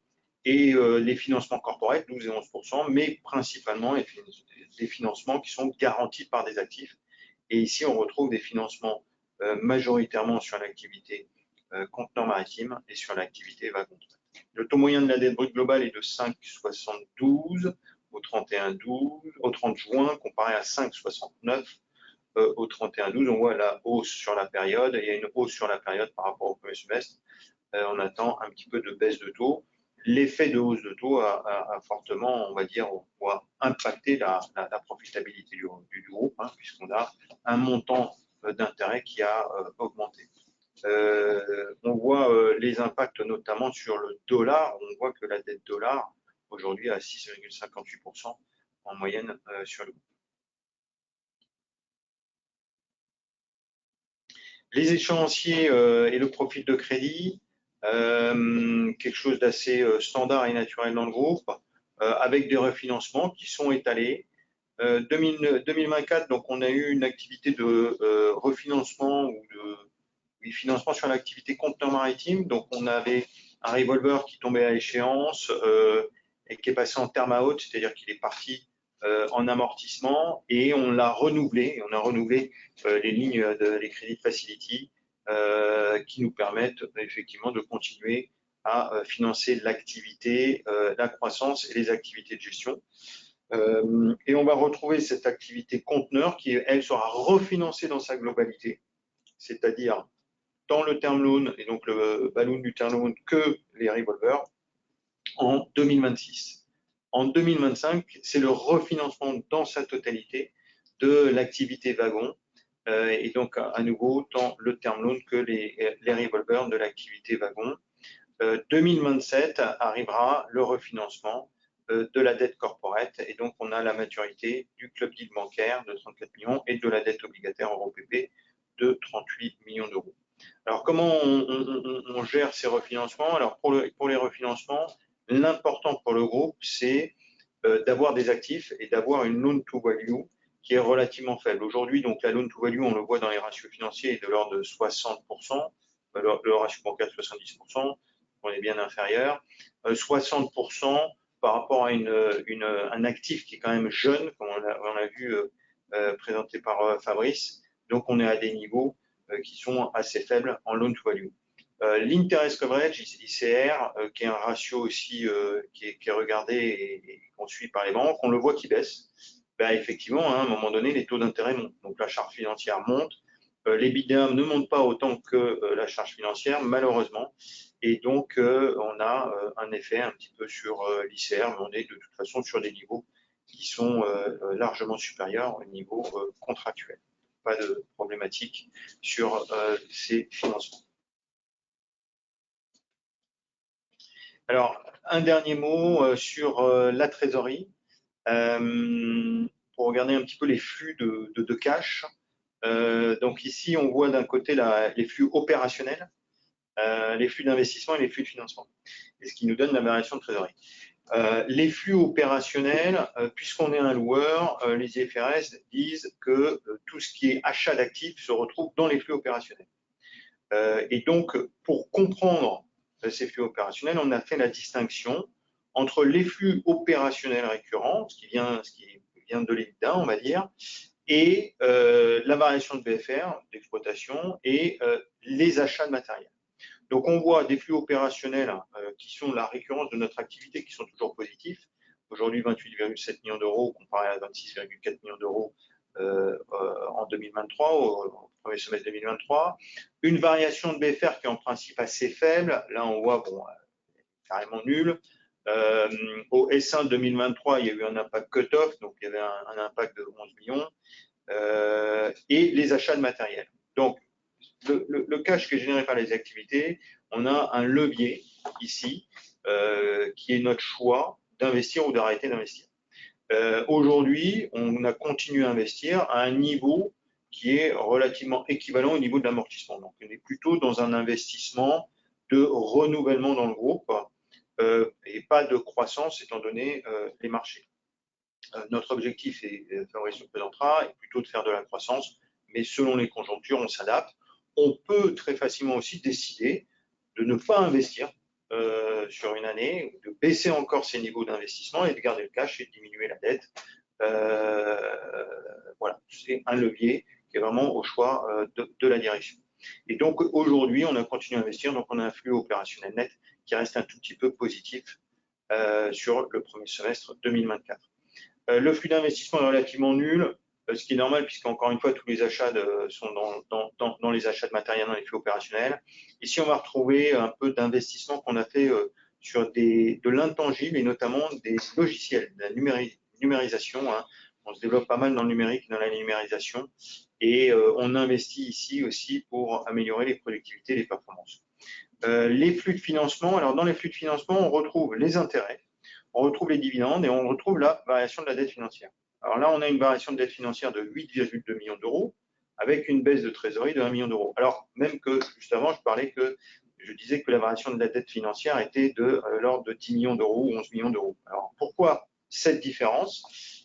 et les financements corporels, 12 et 11%, mais principalement des financements qui sont garantis par des actifs. Et ici, on retrouve des financements majoritairement sur l'activité conteneur maritime et sur l'activité wagon. Le taux moyen de la dette brute globale est de 5,72 au 30 juin, comparé à 5,69 au 31-12. On voit la hausse sur la période. Il y a une hausse sur la période par rapport au premier semestre. On attend un petit peu de baisse de taux. L'effet de hausse de taux a fortement, on va dire, impacté la profitabilité du groupe, puisqu'on a un montant d'intérêt qui a augmenté. On voit les impacts notamment sur le dollar. On voit que la dette dollar aujourd'hui est à 6,58% en moyenne sur le groupe. Les échéanciers et le profil de crédit, quelque chose d'assez standard et naturel dans le groupe, avec des refinancements qui sont étalés. 2024, donc on a eu une activité de refinancement ou de financement sur l'activité conteneur maritime. Donc on avait un revolver qui tombait à échéance et qui est passé en terme à haute, c'est-à-dire qu'il est parti en amortissement et on l'a renouvelé. On a renouvelé les lignes les crédits de facility qui nous permettent effectivement de continuer à financer l'activité, la croissance et les activités de gestion. Et on va retrouver cette activité conteneur qui, elle, sera refinancée dans sa globalité, c'est-à-dire dans le term loan et donc le balloon du term loan que les revolvers en 2026. En 2025, c'est le refinancement dans sa totalité de l'activité wagon et donc à nouveau tant le term loan que les revolvers de l'activité wagon. 2027 arrivera le refinancement de la dette corporate et donc on a la maturité du club deal bancaire de 34 millions et de la dette obligataire EuroPP de 38 millions d'euros. Alors comment on gère ces refinancements? Alors pour les refinancements, l'important pour le groupe, c'est d'avoir des actifs et d'avoir une loan to value qui est relativement faible. Aujourd'hui, donc la loan to value, on le voit dans les ratios financiers, est de l'ordre de 60%, le ratio bancaire 70%, on est bien inférieur. 60% par rapport à un actif qui est quand même jeune, comme on a vu présenté par Fabrice. Donc on est à des niveaux qui sont assez faibles en loan to value. L'interest coverage, ICR, qui est un ratio aussi qui est regardé et qu'on suit par les banques, on le voit qui baisse. Ben, effectivement, à un moment donné, les taux d'intérêt montent. Donc la charge financière monte. L'EBITDA ne monte pas autant que la charge financière, malheureusement. Et donc, on a un effet un petit peu sur l'ICR, mais on est de toute façon sur des niveaux qui sont largement supérieurs au niveau contractuel. Pas de problématique sur ces financements. Alors, un dernier mot sur la trésorerie. Pour regarder un petit peu les flux de cash. Donc ici, on voit d'un côté les flux opérationnels, les flux d'investissement et les flux de financement, et ce qui nous donne la variation de trésorerie. Les flux opérationnels, puisqu'on est un loueur, les IFRS disent que tout ce qui est achat d'actifs se retrouve dans les flux opérationnels. Et donc, pour comprendre ces flux opérationnels, on a fait la distinction entre les flux opérationnels récurrents, ce qui vient de l'EBITDA, on va dire, et la variation de BFR, d'exploitation, et les achats de matériel. Donc, on voit des flux opérationnels qui sont la récurrence de notre activité, qui sont toujours positifs. Aujourd'hui, 28,7 millions d'euros comparé à 26,4 millions d'euros en 2023, au premier semestre 2023. Une variation de BFR qui est en principe assez faible. Là, on voit, bon, carrément nul. Au S1 2023, il y a eu un impact cut-off, donc il y avait un impact de 11 millions. Et les achats de matériel. Donc, le cash qui est généré par les activités, on a un levier ici qui est notre choix d'investir ou d'arrêter d'investir. Aujourd'hui, on a continué à investir à un niveau qui est relativement équivalent au niveau de l'amortissement. Donc, on est plutôt dans un investissement de renouvellement dans le groupe et pas de croissance étant donné les marchés. Notre objectif, et Fabrice nous présentera, est plutôt de faire de la croissance, mais selon les conjonctures, on s'adapte. On peut très facilement aussi décider de ne pas investir sur une année, de baisser encore ses niveaux d'investissement et de garder le cash et de diminuer la dette. Voilà, c'est un levier qui est vraiment au choix de la direction. Et donc aujourd'hui, on a continué à investir, donc on a un flux opérationnel net qui reste un tout petit peu positif sur le premier semestre 2024. Le flux d'investissement est relativement nul, ce qui est normal puisqu'encore une fois, tous les achats sont dans les achats de matériel, dans les flux opérationnels. Ici, on va retrouver un peu d'investissement qu'on a fait sur de l'intangible et notamment des logiciels, de la numérisation. Hein. On se développe pas mal dans le numérique, dans la numérisation, et on investit ici aussi pour améliorer les productivités et les performances. Les flux de financement, alors dans les flux de financement, on retrouve les intérêts, on retrouve les dividendes et on retrouve la variation de la dette financière. Alors là, on a une variation de dette financière de 8,2 millions d'euros avec une baisse de trésorerie de 1 million d'euros. Alors, même que, juste avant, je disais que la variation de la dette financière était de l'ordre de 10 millions d'euros ou 11 millions d'euros. Alors, pourquoi cette différence?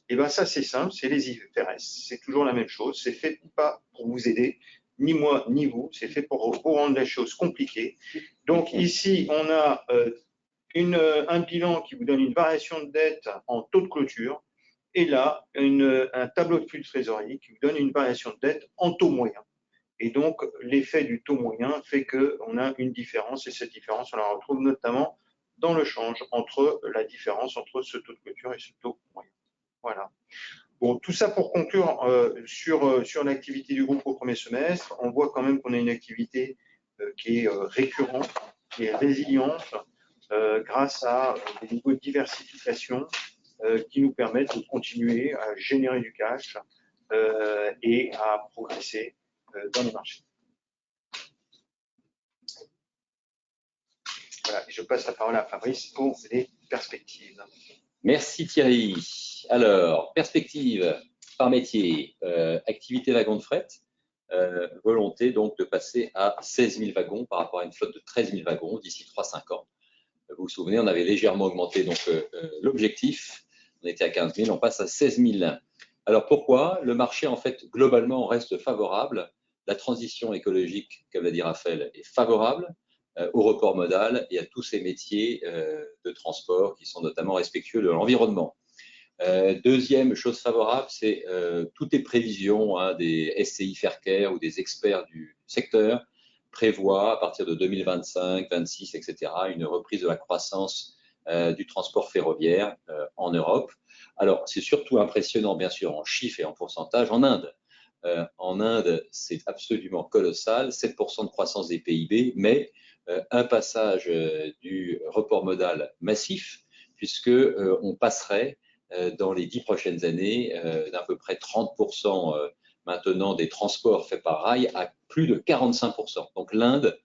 Eh bien, ça, c'est simple, c'est les IFRS. C'est toujours la même chose. C'est fait pas pour vous aider, ni moi, ni vous. C'est fait pour rendre les choses compliquées. Donc, ici, on a un bilan qui vous donne une variation de dette en taux de clôture, et là, un tableau de flux de trésorerie qui vous donne une variation de dette en taux moyen. Et donc, l'effet du taux moyen fait qu'on a une différence, et cette différence, on la retrouve notamment dans le change entre la différence entre ce taux de clôture et ce taux moyen. Voilà. Bon, tout ça pour conclure sur l'activité du groupe au premier semestre. On voit quand même qu'on a une activité qui est récurrente, qui est résiliente, grâce à des niveaux de diversification qui nous permettent de continuer à générer du cash et à progresser dans les marchés. Voilà, je passe la parole à Fabrice pour les perspectives. Merci Thierry. Alors, perspective par métier, activité wagon de fret, volonté donc de passer à 16 000 wagons par rapport à une flotte de 13 000 wagons d'ici 3-5 ans. Vous vous souvenez, on avait légèrement augmenté donc l'objectif. On était à 15 000, on passe à 16 000. Alors pourquoi? Le marché, en fait, globalement, reste favorable. La transition écologique, comme l'a dit Raphaël, est favorable au report modal et à tous ces métiers de transport qui sont notamment respectueux de l'environnement. Deuxième chose favorable, c'est toutes les prévisions des SCI Faircare ou des experts du secteur prévoit à partir de 2025, 26, etc., une reprise de la croissance du transport ferroviaire en Europe. Alors, c'est surtout impressionnant, bien sûr, en chiffres et en pourcentage en Inde. En Inde, c'est absolument colossal, 7% de croissance des PIB, mais un passage du report modal massif, puisque on passerait dans les 10 prochaines années d'à peu près 30% maintenant des transports faits par rail à plus de 45%. Donc l'Inde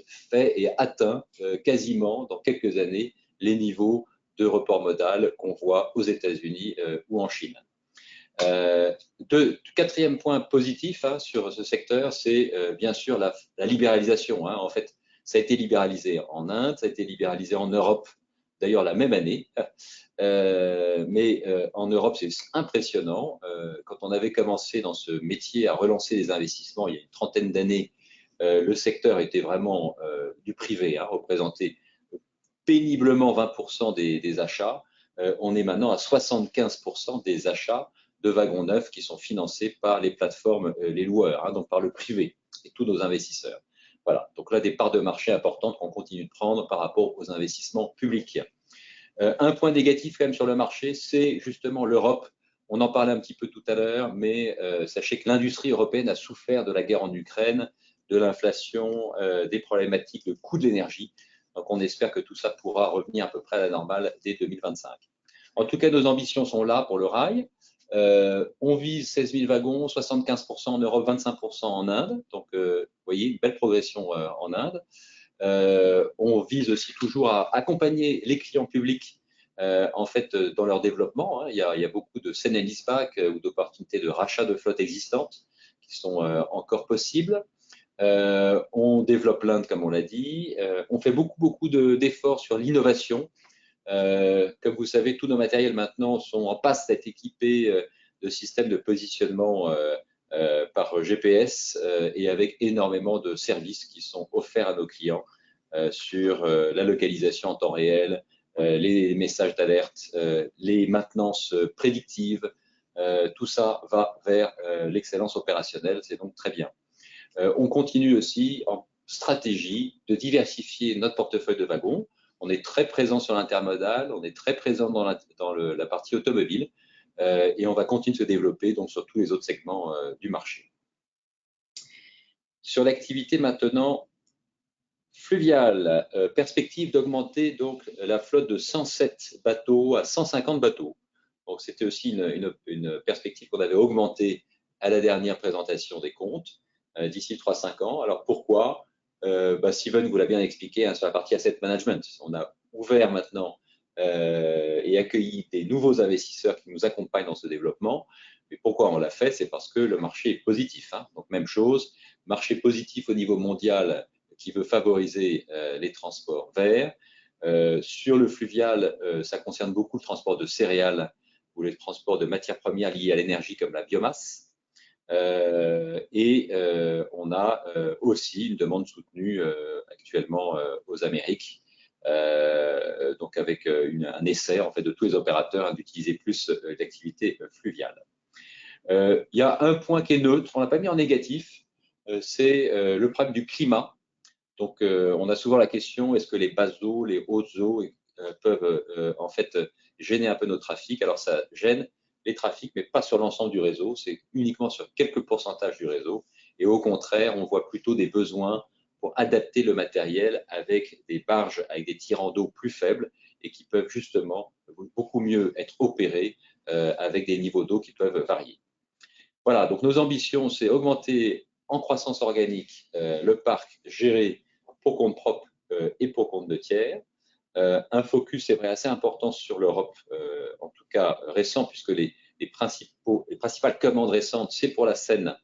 fait et atteint quasiment dans quelques années les niveaux de report modal qu'on voit aux États-Unis ou en Chine. Quatrième point positif sur ce secteur, c'est bien sûr la libéralisation. En fait, ça a été libéralisé en Inde, ça a été libéralisé en Europe, d'ailleurs la même année. Mais en Europe, c'est impressionnant. Quand on avait commencé dans ce métier à relancer les investissements il y a une trentaine d'années, le secteur était vraiment du privé, représentait péniblement 20% des achats. On est maintenant à 75% des achats de wagons neufs qui sont financés par les plateformes, les loueurs, donc par le privé et tous nos investisseurs. Voilà, donc là, des parts de marché importantes qu'on continue de prendre par rapport aux investissements publics. Un point négatif quand même sur le marché, c'est justement l'Europe. On en parlait un petit peu tout à l'heure, mais sachez que l'industrie européenne a souffert de la guerre en Ukraine, de l'inflation, des problématiques de coût de l'énergie. Donc on espère que tout ça pourra revenir à peu près à la normale dès 2025. En tout cas, nos ambitions sont là pour le rail. On vise 16 000 wagons, 75% en Europe, 25% en Inde. Donc, vous voyez, une belle progression en Inde. On vise aussi toujours à accompagner les clients publics en fait dans leur développement. Il y a beaucoup de sell and leaseback ou d'opportunités de rachat de flottes existantes qui sont encore possibles. On développe l'Inde, comme on l'a dit. On fait beaucoup d'efforts sur l'innovation. Comme vous savez, tous nos matériels maintenant sont en passe d'être équipés de systèmes de positionnement par GPS et avec énormément de services qui sont offerts à nos clients sur la localisation en temps réel, les messages d'alerte, les maintenances prédictives. Tout ça va vers l'excellence opérationnelle, c'est donc très bien. On continue aussi en stratégie de diversifier notre portefeuille de wagons. On est très présent sur l'intermodal, on est très présent dans la partie automobile et on va continuer de se développer donc, sur tous les autres segments du marché. Sur l'activité maintenant fluviale, perspective d'augmenter donc la flotte de 107 bateaux à 150 bateaux. Donc c'était aussi une perspective qu'on avait augmentée à la dernière présentation des comptes d'ici 3-5 ans. Alors pourquoi Steven vous l'a bien expliqué sur la partie asset management. On a ouvert maintenant et accueilli des nouveaux investisseurs qui nous accompagnent dans ce développement. Mais pourquoi on l'a fait? C'est parce que le marché est positif. Donc même chose, marché positif au niveau mondial qui veut favoriser les transports verts. Sur le fluvial, ça concerne beaucoup le transport de céréales ou les transports de matières premières liées à l'énergie comme la biomasse. On a aussi une demande soutenue actuellement aux Amériques, donc avec un essai en fait de tous les opérateurs d'utiliser plus l'activité fluviale. Il y a un point qui est neutre, on l'a pas mis en négatif, c'est le problème du climat. Donc on a souvent la question, est-ce que les basses eaux, les hautes eaux peuvent en fait gêner un peu nos trafics? Alors ça gêne les trafics, mais pas sur l'ensemble du réseau, c'est uniquement sur quelques pourcentages du réseau. Et au contraire, on voit plutôt des besoins pour adapter le matériel avec des barges, avec des tirants d'eau plus faibles et qui peuvent justement beaucoup mieux être opérés avec des niveaux d'eau qui peuvent varier. Voilà, donc nos ambitions, c'est augmenter en croissance organique le parc géré pour compte propre et pour compte de tiers. Un focus, c'est vrai, assez important sur l'Europe, en tout cas récent, puisque les principales commandes récentes, c'est pour la Seine,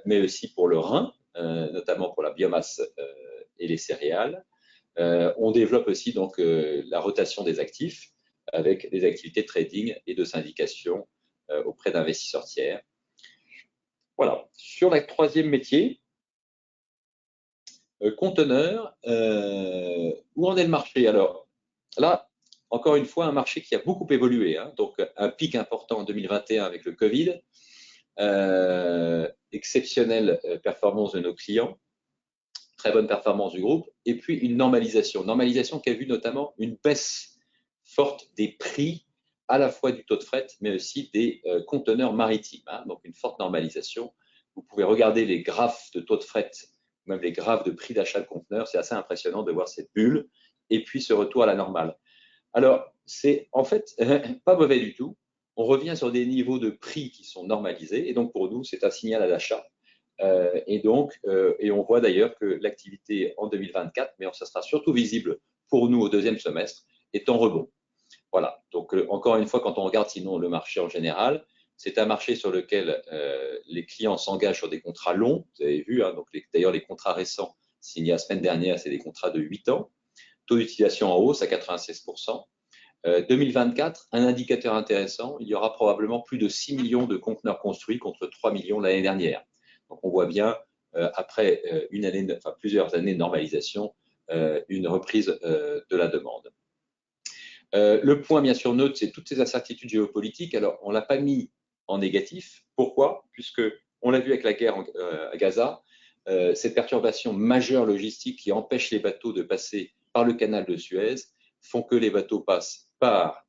mais aussi pour le Rhin, notamment pour la biomasse et les céréales. On développe aussi donc la rotation des actifs avec des activités de trading et de syndication auprès d'investisseurs tiers. Voilà. Sur le troisième métier, conteneur, où en est le marché? Alors là, encore une fois, un marché qui a beaucoup évolué. Donc un pic important en 2021 avec le Covid, exceptionnelle performance de nos clients. très bonne performance du groupe, et puis une normalisation qui a vu notamment une baisse forte des prix, à la fois du taux de fret, mais aussi des conteneurs maritimes, hein, donc une forte normalisation. Vous pouvez regarder les graphes de taux de fret, même les graphes de prix d'achat de conteneurs, c'est assez impressionnant de voir cette bulle, et puis ce retour à la normale. Alors, c'est en fait pas mauvais du tout. On revient sur des niveaux de prix qui sont normalisés, et donc pour nous, c'est un signal à l'achat. Et on voit d'ailleurs que l'activité en 2024, mais ça sera surtout visible pour nous au deuxième semestre, est en rebond. Voilà. Donc encore une fois, quand on regarde sinon le marché en général, c'est un marché sur lequel les clients s'engagent sur des contrats longs. Vous avez vu, hein, donc d'ailleurs les contrats récents signés la semaine dernière, c'est des contrats de 8 ans. Taux d'utilisation en hausse à 96%. 2024, un indicateur intéressant, il y aura probablement plus de 6 millions de conteneurs construits contre 3 millions l'année dernière. Donc on voit bien, après plusieurs années de normalisation, une reprise de la demande. Le point bien sûr neutre, c'est toutes ces incertitudes géopolitiques. Alors on ne l'a pas mis en négatif. Pourquoi? Puisque on l'a vu avec la guerre à Gaza, cette perturbation majeure logistique qui empêche les bateaux de passer par le canal de Suez font que les bateaux passent par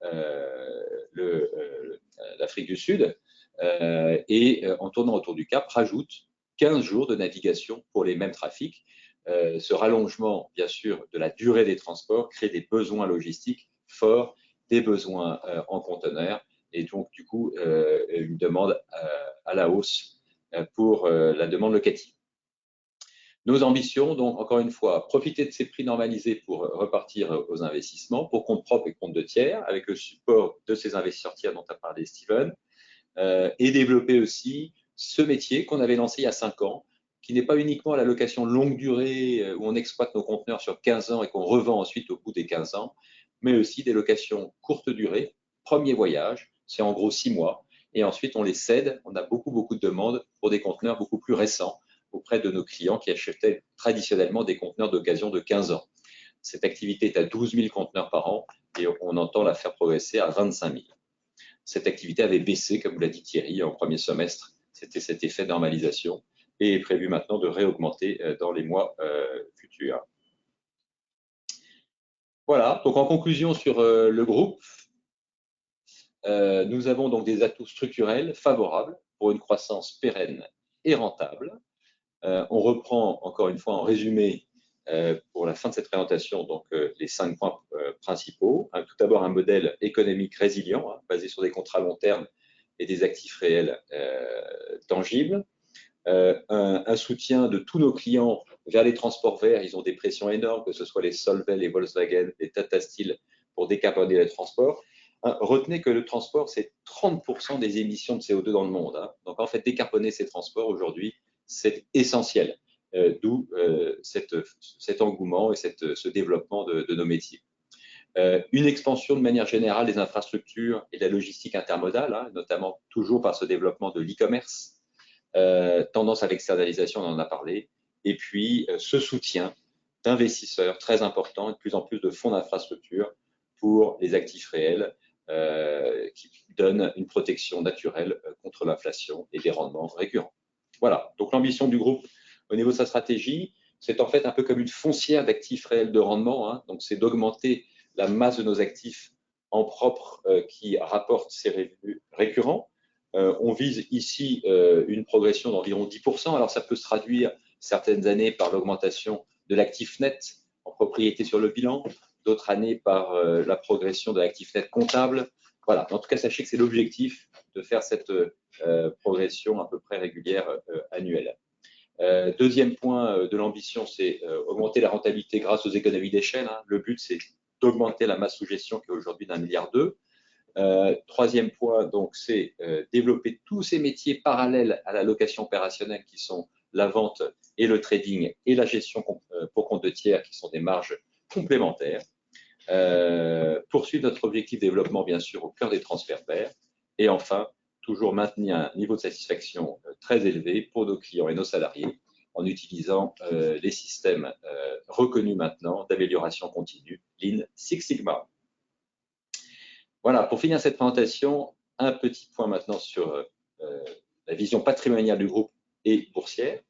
l'Afrique du Sud et en tournant autour du Cap, rajoutent 15 jours de navigation pour les mêmes trafics. Ce rallongement, bien sûr, de la durée des transports crée des besoins logistiques forts, des besoins en conteneurs et donc, du coup, une demande à la hausse pour la demande locative. Nos ambitions, donc, encore une fois, profiter de ces prix normalisés pour repartir aux investissements, pour compte propre et compte de tiers, avec le support de ces investisseurs tiers dont a parlé Steven, et développer aussi ce métier qu'on avait lancé il y a 5 ans, qui n'est pas uniquement la location longue durée où on exploite nos conteneurs sur 15 ans et qu'on revend ensuite au bout des 15 ans, mais aussi des locations courte durée, premier voyage, c'est en gros 6 mois, et ensuite on les cède. On a beaucoup de demandes pour des conteneurs beaucoup plus récents auprès de nos clients qui achetaient traditionnellement des conteneurs d'occasion de 15 ans. Cette activité est à 12 000 conteneurs par an et on entend la faire progresser à 25 000. Cette activité avait baissé, comme vous l'a dit Thierry, en premier semestre. C'était cet effet de normalisation et est prévu maintenant de réaugmenter dans les mois futurs. Voilà, donc en conclusion sur le groupe, nous avons donc des atouts structurels favorables pour une croissance pérenne et rentable. On reprend encore une fois en résumé pour la fin de cette présentation donc, les 5 points principaux. Tout d'abord, un modèle économique résilient, hein, basé sur des contrats long terme et des actifs réels tangibles. Un soutien de tous nos clients vers les transports verts. Ils ont des pressions énormes, que ce soit les Solvay, les Volkswagen, les Tata Steel, pour décarboner les transports. Retenez que le transport, c'est 30% des émissions de CO2 dans le monde. Hein. Donc, en fait, décarboner ces transports aujourd'hui, c'est essentiel, d'où cet engouement et ce développement de nos métiers. Une expansion de manière générale des infrastructures et de la logistique intermodale, hein, notamment toujours par ce développement de l'e-commerce, tendance à l'externalisation, on en a parlé, et puis ce soutien d'investisseurs très important et de plus en plus de fonds d'infrastructure pour les actifs réels qui donnent une protection naturelle contre l'inflation et des rendements récurrents. Voilà, donc l'ambition du groupe au niveau de sa stratégie, c'est en fait un peu comme une foncière d'actifs réels de rendement, hein, donc c'est d'augmenter la masse de nos actifs en propre qui rapportent ces revenus récurrents. On vise ici une progression d'environ 10%, alors ça peut se traduire certaines années par l'augmentation de l'actif net en propriété sur le bilan, d'autres années par la progression de l'actif net comptable. Voilà, en tout cas, sachez que c'est l'objectif de faire cette progression à peu près régulière annuelle. Deuxième point de l'ambition, c'est augmenter la rentabilité grâce aux économies d'échelle. Hein. Le but, c'est d'augmenter la masse sous gestion qui est aujourd'hui d'1,2 milliard. Troisième point, donc, c'est développer tous ces métiers parallèles à la location opérationnelle qui sont la vente et le trading et la gestion pour compte de tiers qui sont des marges complémentaires. Poursuivre notre objectif de développement, bien sûr, au cœur des transferts verts. Et enfin, toujours maintenir un niveau de satisfaction très élevé pour nos clients et nos salariés en utilisant les systèmes reconnus maintenant d'amélioration continue, Lean Six Sigma. Voilà, pour finir cette présentation, un petit point maintenant sur la vision patrimoniale du groupe et boursière.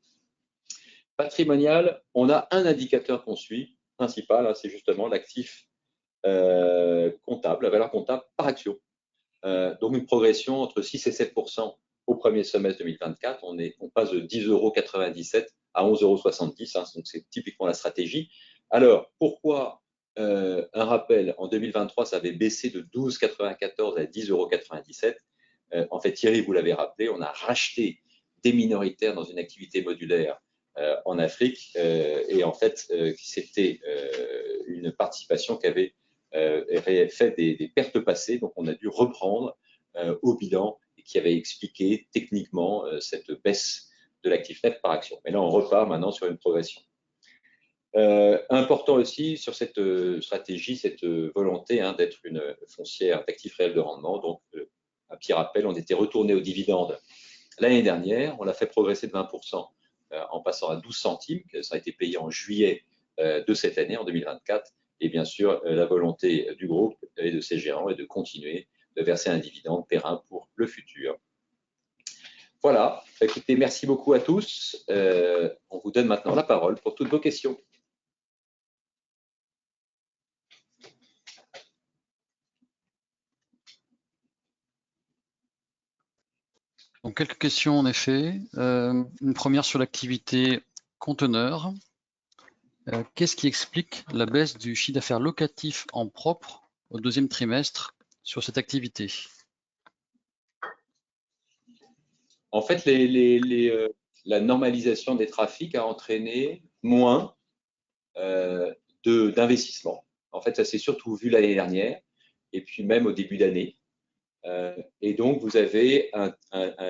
Patrimonial, on a un indicateur qu'on suit, principal, hein, c'est justement l'actif comptable, la valeur comptable par action. Donc une progression entre 6 et 7% au premier semestre 2024. On passe de 10,97 € à 11,70 €, hein, donc c'est typiquement la stratégie. Alors, pourquoi un rappel, en 2023, ça avait baissé de 12,94 € à 10,97 €. En fait, Thierry, vous l'avez rappelé, on a racheté des minoritaires dans une activité modulaire en Afrique, et en fait, c'était une participation qui avait fait des pertes passées, donc on a dû reprendre au bilan et qui avait expliqué techniquement cette baisse de l'actif net par action. Mais là, on repart maintenant sur une progression. Important aussi sur cette stratégie, cette volonté d'être une foncière d'actifs réels de rendement. Donc, un petit rappel, on était retourné aux dividendes l'année dernière, on l'a fait progresser de 20% en passant à 12 centimes, ça a été payé en juillet de cette année, en 2024. Et bien sûr, la volonté du groupe et de ses gérants est de continuer de verser un dividende périn pour le futur. Voilà, écoutez, merci beaucoup à tous. On vous donne maintenant la parole pour toutes vos questions. Donc, quelques questions en effet. Une première sur l'activité conteneur. Qu'est-ce qui explique la baisse du chiffre d'affaires locatif en propre au deuxième trimestre sur cette activité? En fait, la normalisation des trafics a entraîné moins d'investissement. En fait, ça s'est surtout vu l'année dernière et puis même au début d'année. Et donc, vous avez un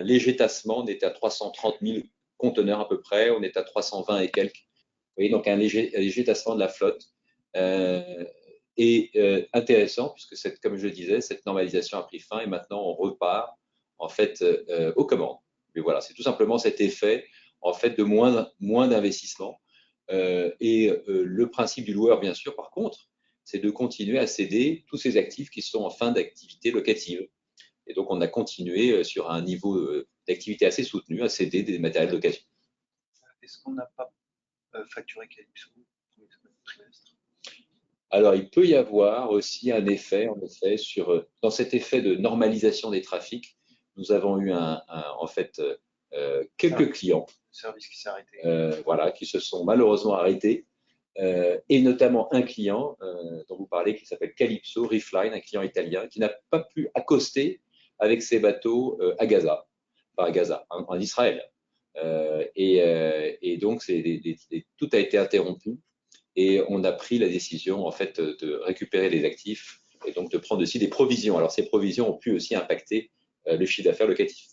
léger tassement. On est à 330 000 conteneurs à peu près. On est à 320 et quelques. Vous voyez, donc un léger tassement de la flotte. Et intéressant, puisque comme je le disais, cette normalisation a pris fin et maintenant on repart en fait aux commandes. Mais voilà, c'est tout simplement cet effet en fait de moins d'investissement. Le principe du loueur, bien sûr, par contre, c'est de continuer à céder tous ces actifs qui sont en fin d'activité locative. Et donc, on a continué sur un niveau d'activité assez soutenu à céder des matériels de location. Est-ce qu'on n'a pas facturé Calypso pour le trimestre? Alors, il peut y avoir aussi un effet, en effet, dans cet effet de normalisation des trafics, nous avons eu en fait quelques clients Service qui s'est arrêté. Voilà, qui se sont malheureusement arrêtés, et notamment un client dont vous parlez qui s'appelle Calypso Reefline, un client italien qui n'a pas pu accoster avec ses bateaux à Gaza, enfin à Gaza, en Israël. Et donc, tout a été interrompu et on a pris la décision en fait de récupérer les actifs et donc de prendre aussi des provisions. Alors, ces provisions ont pu aussi impacter le chiffre d'affaires locatif.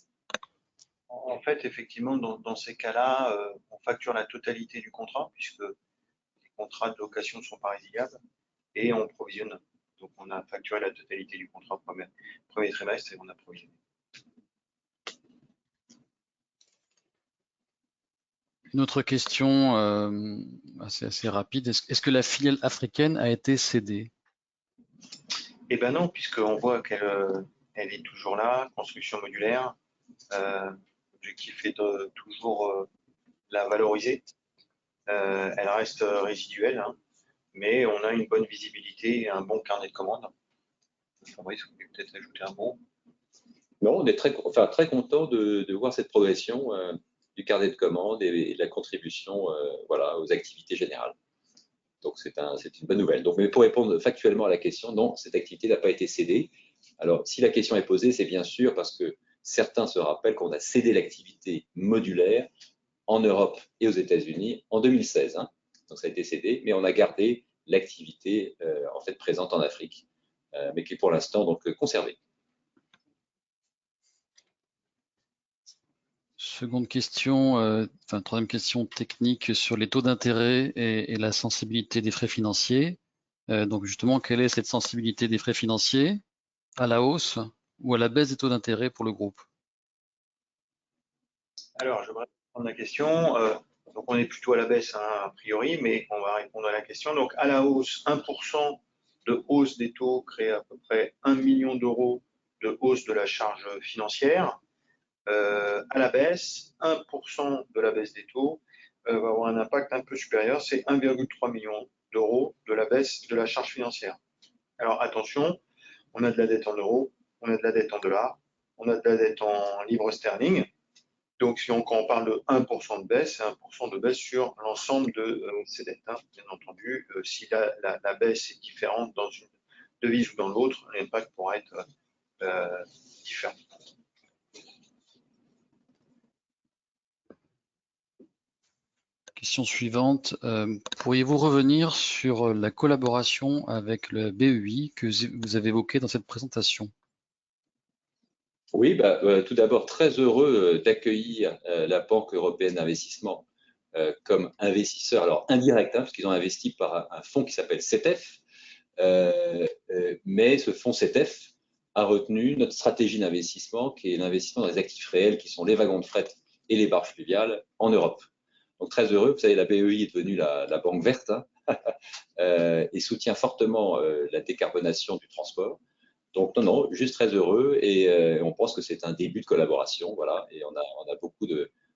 En fait, effectivement, dans ces cas-là, on facture la totalité du contrat puisque les contrats de location ne sont pas résiliables et on provisionne. Donc, on a facturé la totalité du contrat premier trimestre et on a provisionné. Une autre question assez rapide. Est-ce que la filiale africaine a été cédée? Eh bien non, puisqu'on voit qu'elle est toujours là, construction modulaire. L'objectif est de toujours la valoriser. Elle reste résiduelle, hein, mais on a une bonne visibilité et un bon carnet de commandes. Fabrice, vous pouvez peut-être ajouter un mot. Non, on est très content de voir cette progression du carnet de commandes et de la contribution voilà, aux activités générales. Donc, c'est une bonne nouvelle. Donc, mais pour répondre factuellement à la question, non, cette activité n'a pas été cédée. Alors, si la question est posée, c'est bien sûr parce que certains se rappellent qu'on a cédé l'activité modulaire en Europe et aux États-Unis en 2016. Hein. Donc, ça a été cédé, mais on a gardé l'activité en fait présente en Afrique, mais qui est pour l'instant donc conservée. Seconde question, troisième question technique sur les taux d'intérêt et la sensibilité des frais financiers. Donc justement, quelle est cette sensibilité des frais financiers à la hausse ou à la baisse des taux d'intérêt pour le groupe? Alors, je vais répondre à la question. Donc, on est plutôt à la baisse, hein, a priori, mais on va répondre à la question. Donc, à la hausse, 1% de hausse des taux crée à peu près 1 million d'euros de hausse de la charge financière. À la baisse, 1% de la baisse des taux va avoir un impact un peu supérieur, c'est 1,3 million d'euros de la baisse de la charge financière. Alors attention, on a de la dette en euros, on a de la dette en dollars, on a de la dette en livres sterling. Donc, quand on parle de 1% de baisse, c'est 1% de baisse sur l'ensemble de ces dettes. Hein. Bien entendu, si la baisse est différente dans une devise ou dans l'autre, l'impact pourra être différent. Question suivante. Pourriez-vous revenir sur la collaboration avec le BEI que vous avez évoquée dans cette présentation? Oui, tout d'abord, très heureux d'accueillir la Banque européenne d'investissement comme investisseur, alors indirect, hein, parce qu'ils ont investi par un fonds qui s'appelle CETEF, mais ce fonds CETEF a retenu notre stratégie d'investissement, qui est l'investissement dans les actifs réels, qui sont les wagons de fret et les barges fluviales en Europe. Donc très heureux, vous savez, la BEI est devenue la banque verte hein, et soutient fortement la décarbonation du transport. Donc non, juste très heureux et on pense que c'est un début de collaboration, voilà, et on a beaucoup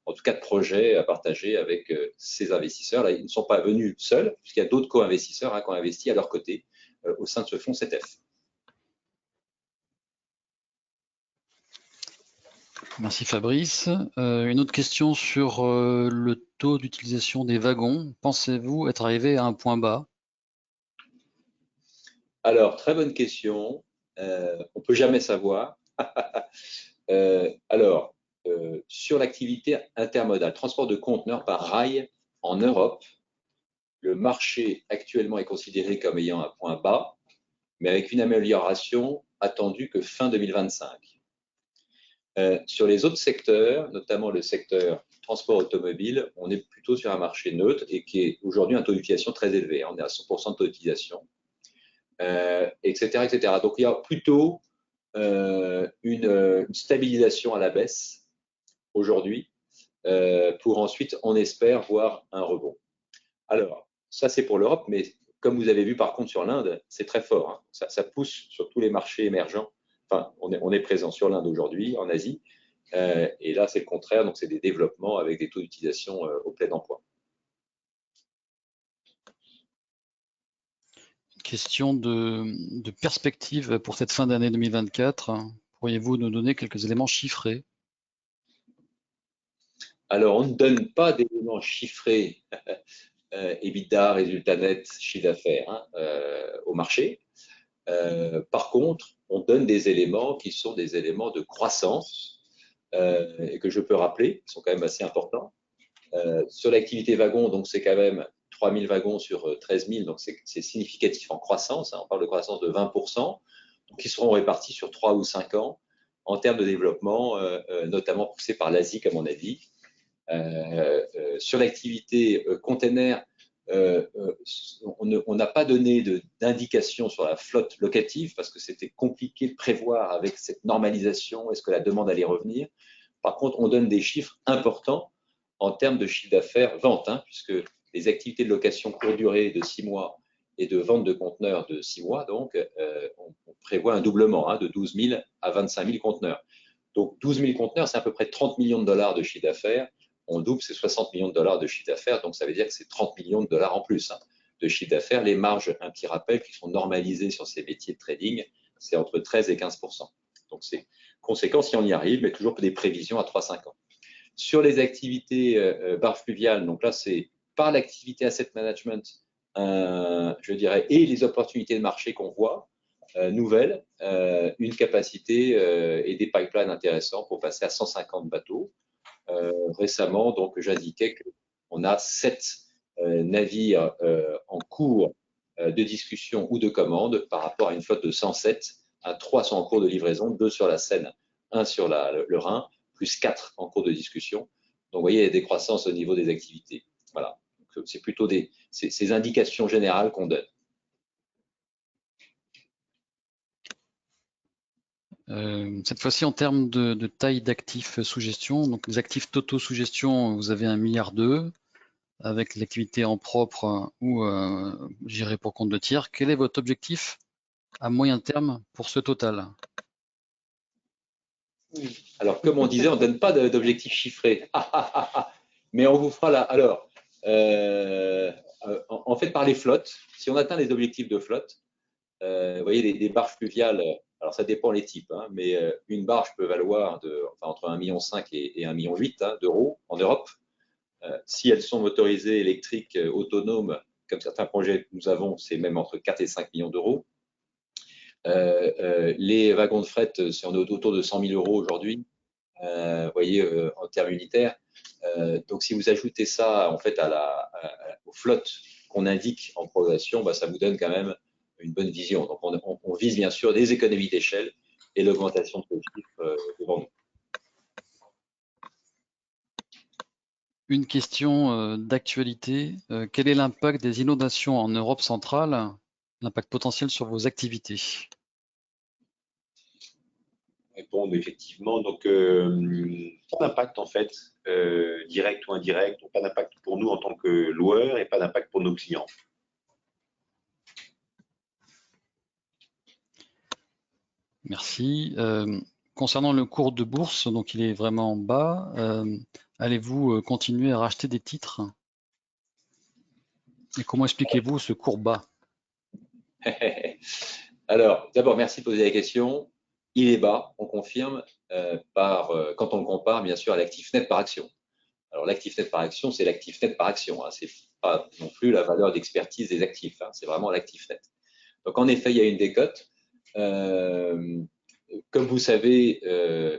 en tout cas de projets à partager avec ces investisseurs. Là, ils ne sont pas venus seuls, puisqu'il y a d'autres co-investisseurs hein, qui ont investi à leur côté au sein de ce fonds CETEF. Merci Fabrice. Une autre question sur le taux d'utilisation des wagons. Pensez-vous être arrivé à un point bas? Alors, très bonne question. On ne peut jamais savoir. Sur l'activité intermodale, transport de conteneurs par rail en Europe, le marché actuellement est considéré comme ayant un point bas, mais avec une amélioration attendue que fin 2025. Sur les autres secteurs, notamment le secteur transport automobile, on est plutôt sur un marché neutre et qui est aujourd'hui un taux d'utilisation très élevé. On est à 100% de taux d'utilisation, etc., etc. Donc, il y a plutôt une stabilisation à la baisse aujourd'hui pour ensuite, on espère, voir un rebond. Alors, ça, c'est pour l'Europe, mais comme vous avez vu par contre sur l'Inde, c'est très fort. Hein. Ça pousse sur tous les marchés émergents. Enfin, on est présent sur l'Inde aujourd'hui, en Asie, et là, c'est le contraire. Donc, c'est des développements avec des taux d'utilisation au plein emploi. Question de perspective pour cette fin d'année 2024. Pourriez-vous nous donner quelques éléments chiffrés? Alors, on ne donne pas d'éléments chiffrés, EBITDA, résultat net, chiffre d'affaires hein, au marché. Par contre, on donne des éléments qui sont des éléments de croissance et que je peux rappeler, qui sont quand même assez importants. Sur l'activité wagon, donc c'est quand même 3 000 wagons sur 13 000, donc c'est significatif en croissance. Hein, on parle de croissance de 20%, donc qui seront répartis sur 3 ou 5 ans en termes de développement, notamment poussé par l'Asie, comme on a dit. Sur l'activité container, on n'a pas donné d'indication sur la flotte locative parce que c'était compliqué de prévoir avec cette normalisation, est-ce que la demande allait revenir. Par contre, on donne des chiffres importants en termes de chiffre d'affaires vente, hein, puisque les activités de location courte durée de 6 mois et de vente de conteneurs de 6 mois, donc on prévoit un doublement hein, de 12 000 à 25 000 conteneurs. Donc 12 000 conteneurs, c'est à peu près 30 millions de dollars de chiffre d'affaires. On double, c'est 60 millions de dollars de chiffre d'affaires, donc ça veut dire que c'est 30 millions de dollars en plus hein, de chiffre d'affaires. Les marges, un petit rappel, qui sont normalisées sur ces métiers de trading, c'est entre 13 et 15%. Donc c'est conséquent si on y arrive, mais toujours des prévisions à 3-5 ans. Sur les activités barres fluviales, donc là c'est par l'activité asset management, je dirais, et les opportunités de marché qu'on voit, nouvelles, une capacité et des pipelines intéressants pour passer à 150 bateaux. Récemment, donc j'indiquais qu'on a 7 navires en cours de discussion ou de commande par rapport à une flotte de 107, à 3 sont en cours de livraison, 2 sur la Seine, 1 sur le Rhin, plus 4 en cours de discussion. Donc vous voyez, il y a des croissances au niveau des activités. Voilà, c'est plutôt ces indications générales qu'on donne. Cette fois-ci, en termes de taille d'actifs sous gestion, donc les actifs totaux sous gestion, vous avez 1,2 milliard, avec l'activité en propre ou gérée pour compte de tiers. Quel est votre objectif à moyen terme pour ce total? Alors, comme on disait, on ne donne pas d'objectifs chiffrés. Mais on vous fera là. Alors, En fait, par les flottes, si on atteint les objectifs de flotte, vous voyez, les barges fluviales, alors ça dépend les types, hein, mais une barge peut valoir entre 1,5 million et 1,8 million d'euros en Europe. Si elles sont motorisées, électriques, autonomes, comme certains projets que nous avons, c'est même entre 4 et 5 millions d'euros. Les wagons de fret, si on est autour de 100 000 euros aujourd'hui, vous voyez, en termes unitaires. Donc, si vous ajoutez ça en fait aux flottes qu'on indique en progression, bah, ça vous donne quand même une bonne vision. Donc, on vise bien sûr des économies d'échelle et l'augmentation de ce chiffre devant nous. Une question d'actualité. Quel est l'impact des inondations en Europe centrale, l'impact potentiel sur vos activités? Répondre effectivement, donc pas d'impact en fait, direct ou indirect, donc pas d'impact pour nous en tant que loueurs et pas d'impact pour nos clients. Merci. Concernant le cours de bourse, donc il est vraiment bas, allez-vous continuer à racheter des titres? Et comment expliquez-vous ce cours bas? Alors, d'abord, merci de poser la question. Il est bas, on confirme, quand on le compare bien sûr à l'actif net par action. Alors, l'actif net par action, c'est l'actif net par action. Hein. Ce n'est pas non plus la valeur d'expertise des actifs. Hein. C'est vraiment l'actif net. Donc, en effet, il y a une décote. Comme vous savez,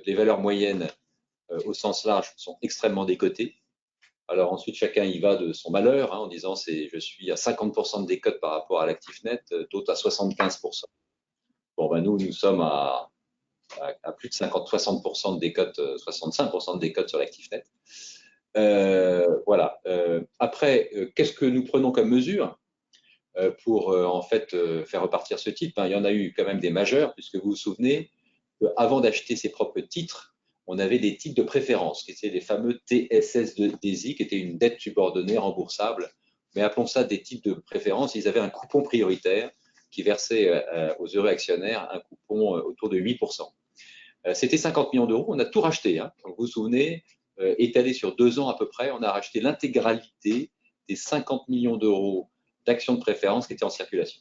les valeurs moyennes au sens large sont extrêmement décotées. Alors ensuite, chacun y va de son malheur, hein, en disant je suis à 50% de décote par rapport à l'actif net, d'autres à 75%. Bon, ben nous sommes à plus de 60% de décote, 65% de décote sur l'actif net. Voilà. Après, qu'est-ce que nous prenons comme mesure pour en fait faire repartir ce titre? Il y en a eu quand même des majeurs, puisque vous vous souvenez, avant d'acheter ses propres titres, on avait des titres de préférence, qui étaient les fameux TSS2DI, qui étaient une dette subordonnée remboursable. Mais appelons ça des titres de préférence. Ils avaient un coupon prioritaire qui versait aux heureux actionnaires un coupon autour de 8%. C'était 50 millions d'euros. On a tout racheté. Hein. Comme vous vous souvenez, étalé sur 2 ans à peu près, on a racheté l'intégralité des 50 millions d'euros d'actions de préférence qui étaient en circulation.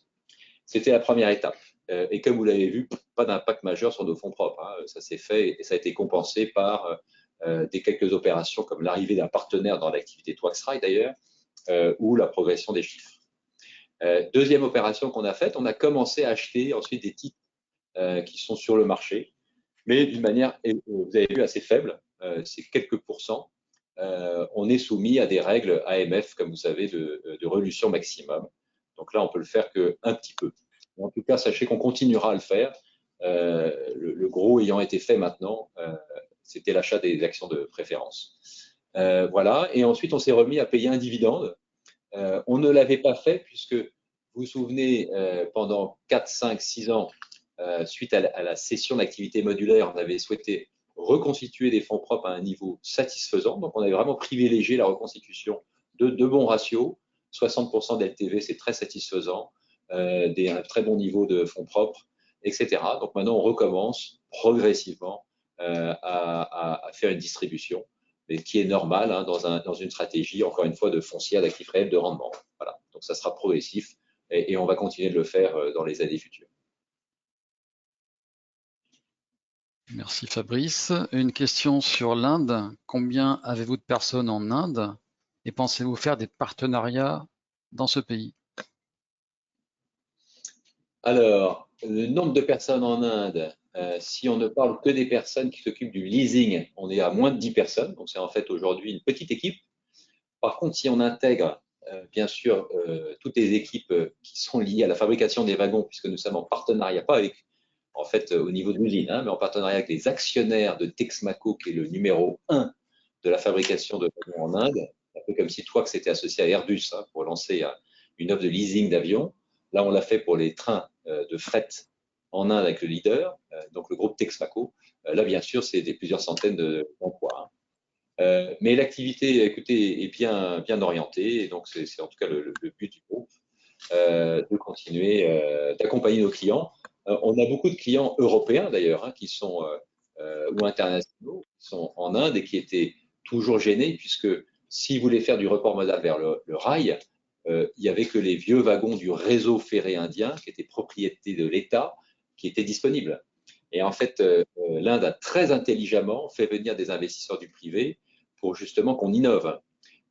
C'était la première étape. Et comme vous l'avez vu, pas d'impact majeur sur nos fonds propres. Hein. Ça s'est fait et ça a été compensé par des quelques opérations comme l'arrivée d'un partenaire dans l'activité Twaxrail d'ailleurs, ou la progression des chiffres. Deuxième opération qu'on a faite, on a commencé à acheter ensuite des titres qui sont sur le marché, mais d'une manière, vous avez vu, assez faible, c'est quelques pourcents. On est soumis à des règles AMF, comme vous savez, de relution maximum. Donc là, on peut le faire qu'un petit peu. En tout cas, sachez qu'on continuera à le faire. Le gros ayant été fait maintenant, c'était l'achat des actions de préférence. Voilà. Et ensuite, on s'est remis à payer un dividende. On ne l'avait pas fait puisque, vous vous souvenez, pendant 4, 5, 6 ans, suite à la cession d'activité modulaire, on avait souhaité reconstituer des fonds propres à un niveau satisfaisant. Donc, on avait vraiment privilégié la reconstitution de bons ratios. 60% d'LTV, c'est très satisfaisant. Un très bon niveau de fonds propres, etc. Donc, maintenant, on recommence progressivement à faire une distribution, mais qui est normale hein, dans une stratégie, encore une fois, de foncière, d'actifs réels, de rendement. Voilà. Donc, ça sera progressif et on va continuer de le faire dans les années futures. Merci Fabrice. Une question sur l'Inde. Combien avez-vous de personnes en Inde et pensez-vous faire des partenariats dans ce pays? Alors, le nombre de personnes en Inde, si on ne parle que des personnes qui s'occupent du leasing, on est à moins de 10 personnes. Donc, c'est en fait aujourd'hui une petite équipe. Par contre, si on intègre, bien sûr, toutes les équipes qui sont liées à la fabrication des wagons, puisque nous sommes en partenariat, pas avec, en fait, au niveau de l'usine, hein, mais en partenariat avec les actionnaires de Texmaco, qui est le numéro 1 de la fabrication de wagons en Inde, un peu comme si Twax était associé à Airbus hein, pour lancer une offre de leasing d'avions. Là, on l'a fait pour les trains de fret en Inde avec le leader, donc le groupe Texmaco. Là, bien sûr, c'est plusieurs centaines d'emplois. Hein. Mais l'activité, écoutez, est bien orientée, et donc c'est en tout cas le but du groupe, de continuer d'accompagner nos clients. On a beaucoup de clients européens d'ailleurs, hein, qui sont ou internationaux, qui sont en Inde et qui étaient toujours gênés puisque s'ils voulaient faire du report modal vers le rail, il n'y avait que les vieux wagons du réseau ferré indien, qui étaient propriété de l'État, qui étaient disponibles. Et en fait, l'Inde a très intelligemment fait venir des investisseurs du privé pour justement qu'on innove.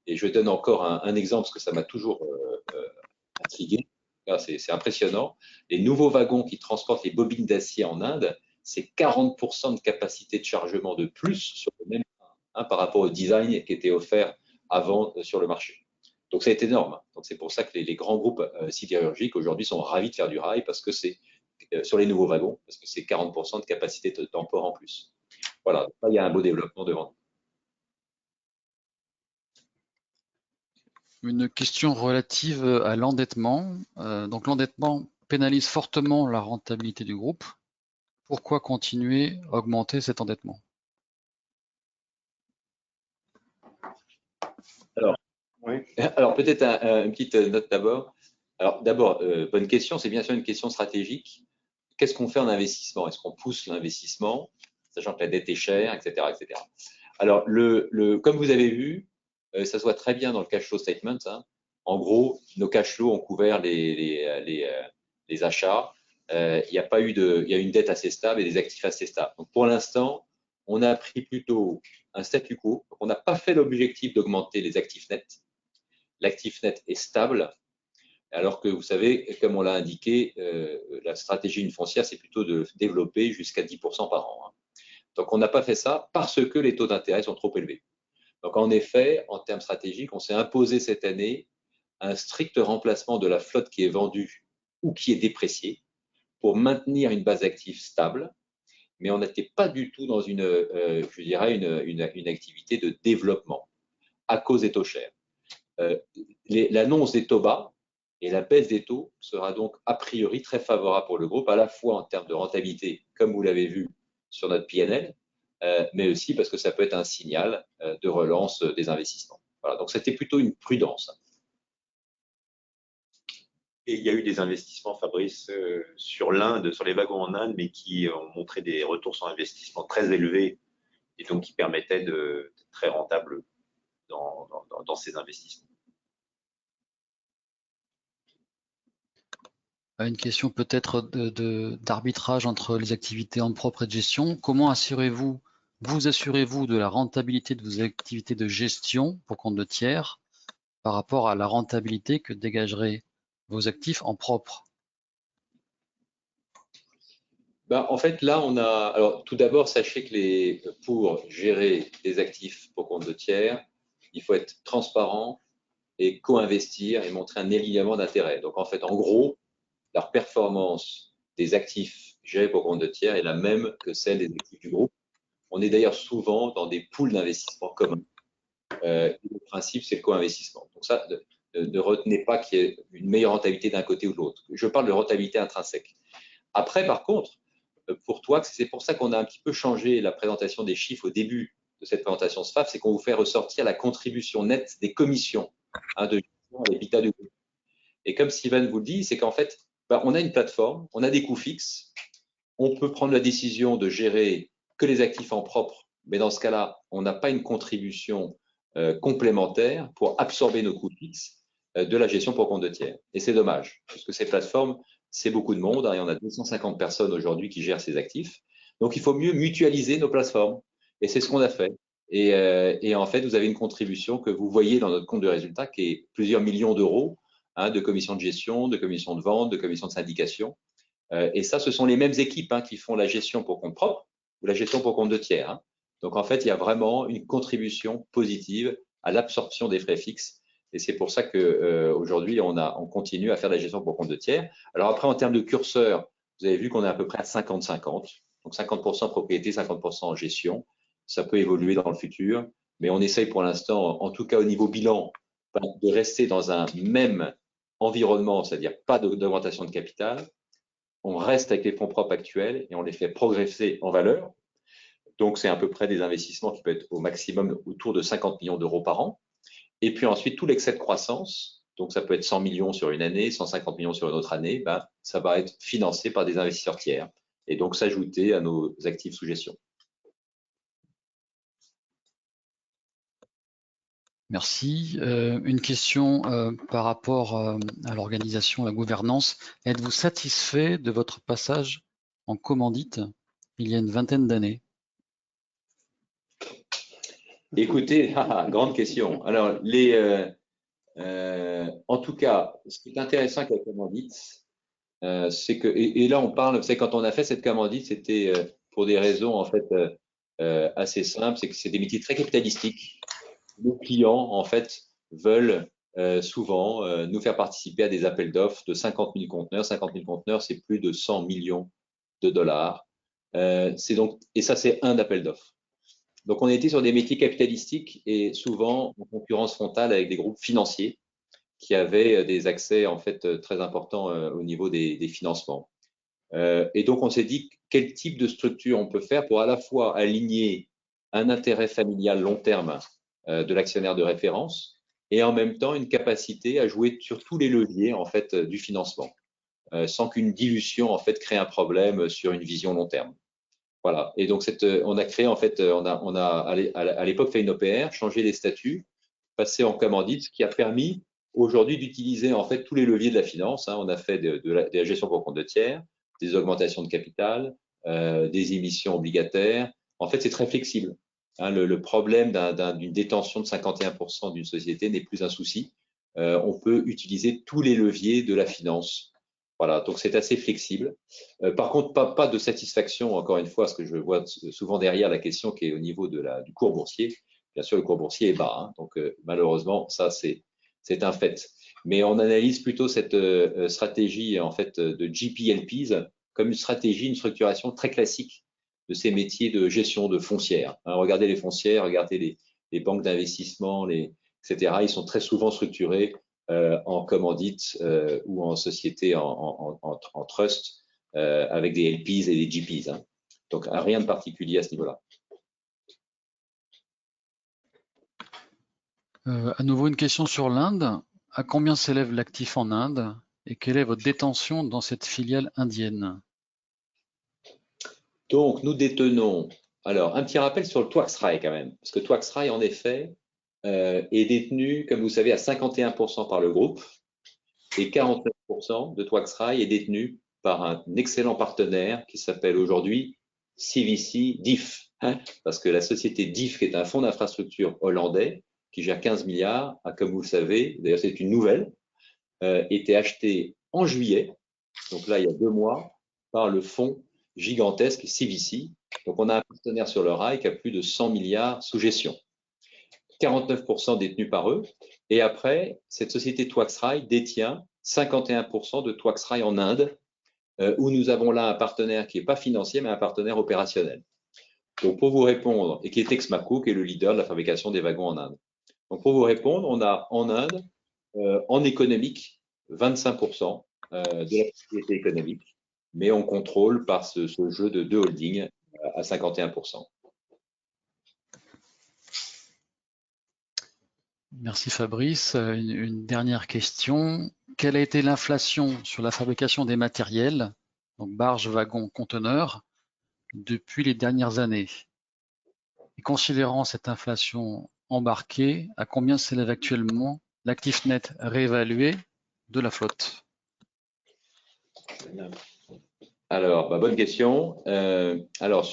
Et je donne encore un exemple, parce que ça m'a toujours intrigué. C'est impressionnant. Les nouveaux wagons qui transportent les bobines d'acier en Inde, c'est 40% de capacité de chargement de plus sur le même train, par rapport au design qui était offert avant sur le marché. Donc c'est énorme. Donc c'est pour ça que les grands groupes sidérurgiques aujourd'hui sont ravis de faire du rail, parce que c'est sur les nouveaux wagons, parce que c'est 40% de capacité de temport en plus. Voilà, donc là, il y a un beau développement devant nous. Une question relative à l'endettement. Donc l'endettement pénalise fortement la rentabilité du groupe. Pourquoi continuer à augmenter cet endettement? Alors peut-être une petite note d'abord. Alors d'abord, bonne question, c'est bien sûr une question stratégique. Qu'est-ce qu'on fait en investissement? Est-ce qu'on pousse l'investissement, sachant que la dette est chère, etc. etc. Alors, comme vous avez vu, ça se voit très bien dans le cash flow statement. Hein. En gros, nos cash flows ont couvert les achats. Il y a une dette assez stable et des actifs assez stables. Donc, pour l'instant, on a pris plutôt un statu quo. Donc, on n'a pas fait l'objectif d'augmenter les actifs nets. L'actif net est stable, alors que vous savez, comme on l'a indiqué, la stratégie d'une foncière, c'est plutôt de développer jusqu'à 10% par an. Hein. Donc, on n'a pas fait ça parce que les taux d'intérêt sont trop élevés. Donc, en effet, en termes stratégiques, on s'est imposé cette année un strict remplacement de la flotte qui est vendue ou qui est dépréciée pour maintenir une base d'actifs stable, mais on n'était pas du tout dans je dirais, une activité de développement à cause des taux chers. L'annonce des taux bas et la baisse des taux sera donc a priori très favorable pour le groupe, à la fois en termes de rentabilité, comme vous l'avez vu sur notre PNL, mais aussi parce que ça peut être un signal de relance des investissements. Voilà, donc c'était plutôt une prudence. Et il y a eu des investissements, Fabrice, sur l'Inde, sur les wagons en Inde, mais qui ont montré des retours sur investissement très élevés et donc qui permettaient d'être très rentables dans ces investissements. Une question peut-être d'arbitrage entre les activités en propre et de gestion. Comment vous assurez-vous de la rentabilité de vos activités de gestion pour compte de tiers par rapport à la rentabilité que dégageraient vos actifs en propre? En fait, là, alors, tout d'abord, sachez que pour gérer des actifs pour compte de tiers, il faut être transparent et co-investir et montrer un alignement d'intérêts. Donc, en fait, en gros, la performance des actifs gérés pour compte de tiers est la même que celle des actifs du groupe. On est d'ailleurs souvent dans des pools d'investissement communs. Le principe, c'est le co-investissement. Donc ça, ne retenez pas qu'il y ait une meilleure rentabilité d'un côté ou de l'autre. Je parle de rentabilité intrinsèque. Après, par contre, pour toi, c'est pour ça qu'on a un petit peu changé la présentation des chiffres au début de cette présentation SFAF, c'est qu'on vous fait ressortir la contribution nette des commissions de gestion à l'EBITDA du groupe. Et comme Steven vous le dit, c'est qu'en fait, on a une plateforme, on a des coûts fixes, on peut prendre la décision de gérer que les actifs en propre, mais dans ce cas-là, on n'a pas une contribution complémentaire pour absorber nos coûts fixes de la gestion pour compte de tiers. Et c'est dommage, parce que ces plateformes, c'est beaucoup de monde. Hein, il y en a 250 personnes aujourd'hui qui gèrent ces actifs. Donc, il faut mieux mutualiser nos plateformes. Et c'est ce qu'on a fait. Et en fait, vous avez une contribution que vous voyez dans notre compte de résultat qui est plusieurs millions d'euros de commissions de gestion, de commissions de vente, de commissions de syndication. Et ça, ce sont les mêmes équipes qui font la gestion pour compte propre ou la gestion pour compte de tiers. Hein. Donc, en fait, il y a vraiment une contribution positive à l'absorption des frais fixes. Et c'est pour ça qu'aujourd'hui, on continue à faire la gestion pour compte de tiers. Alors après, en termes de curseur, vous avez vu qu'on est à peu près à 50-50. Donc 50% propriété, 50% gestion. Ça peut évoluer dans le futur. Mais on essaye pour l'instant, en tout cas au niveau bilan, de rester dans un même environnement, c'est-à-dire pas d'augmentation de capital. On reste avec les fonds propres actuels et on les fait progresser en valeur. Donc, c'est à peu près des investissements qui peuvent être au maximum autour de 50 millions d'euros par an. Et puis ensuite, tout l'excès de croissance, donc ça peut être 100 millions sur une année, 150 millions sur une autre année, ça va être financé par des investisseurs tiers et donc s'ajouter à nos actifs sous gestion. Merci. Une question par rapport à l'organisation, à la gouvernance. Êtes-vous satisfait de votre passage en commandite il y a une vingtaine d'années? Écoutez, grande question. Alors, en tout cas, ce qui est intéressant avec la commandite, c'est que, et là on parle, c'est quand on a fait cette commandite, c'était pour des raisons en fait assez simples, c'est que c'est des métiers très capitalistiques. Nos clients en fait veulent souvent nous faire participer à des appels d'offres de 50 000 conteneurs. 50 000 conteneurs, c'est plus de 100 millions de dollars. C'est donc, et ça c'est un appel d'offres. Donc on était sur des métiers capitalistiques et souvent en concurrence frontale avec des groupes financiers qui avaient des accès en fait très importants au niveau des financements. Et donc on s'est dit quel type de structure on peut faire pour à la fois aligner un intérêt familial long terme de l'actionnaire de référence et en même temps une capacité à jouer sur tous les leviers en fait du financement, sans qu'une dilution en fait crée un problème sur une vision long terme. Voilà. Et donc on a créé en fait, on a à l'époque fait une OPR, changé les statuts, passé en commandite, ce qui a permis aujourd'hui d'utiliser en fait tous les leviers de la finance. On a fait de la gestion pour compte de tiers, des augmentations de capital, des émissions obligataires. En fait, c'est très flexible. Le problème d'une détention de 51% d'une société n'est plus un souci. On peut utiliser tous les leviers de la finance. Voilà, donc c'est assez flexible. Par contre, pas de satisfaction, encore une fois, ce que je vois souvent derrière la question qui est au niveau du cours boursier. Bien sûr, le cours boursier est bas, donc malheureusement, ça c'est un fait. Mais on analyse plutôt cette stratégie en fait de GPLPs comme une stratégie, une structuration très classique de ces métiers de gestion de foncières. Regardez les foncières, regardez les banques d'investissement, etc. Ils sont très souvent structurés en commandite ou en société en trust avec des LPs et des GPs. Donc rien de particulier à ce niveau-là. À nouveau une question sur l'Inde. À combien s'élève l'actif en Inde et quelle est votre détention dans cette filiale indienne? Donc, nous détenons, alors un petit rappel sur le Twaxrai quand même, parce que Twaxrai, en effet, est détenu, comme vous savez, à 51% par le groupe et 49% de Twaxrai est détenu par un excellent partenaire qui s'appelle aujourd'hui CVC DIF, parce que la société DIF, qui est un fonds d'infrastructure hollandais, qui gère 15 milliards, a, comme vous le savez, d'ailleurs c'est une nouvelle, été acheté en juillet, donc là il y a 2 mois, par le fonds gigantesque CVC. Donc on a un partenaire sur le rail qui a plus de 100 milliards sous gestion. 49% détenus par eux. Et après, cette société Twaxrai détient 51% de Twaxrai en Inde, où nous avons là un partenaire qui n'est pas financier, mais un partenaire opérationnel. Donc pour vous répondre, et qui est Texmaco, qui est le leader de la fabrication des wagons en Inde. Donc pour vous répondre, on a en Inde, en économique, 25% de la propriété économique, mais on contrôle par ce jeu de 2 holdings à 51%. Merci Fabrice. Une dernière question. Quelle a été l'inflation sur la fabrication des matériels, donc barges, wagons, conteneurs, depuis les dernières années? Et considérant cette inflation embarquée, à combien s'élève actuellement l'actif net réévalué de la flotte? Alors, bonne question. Alors,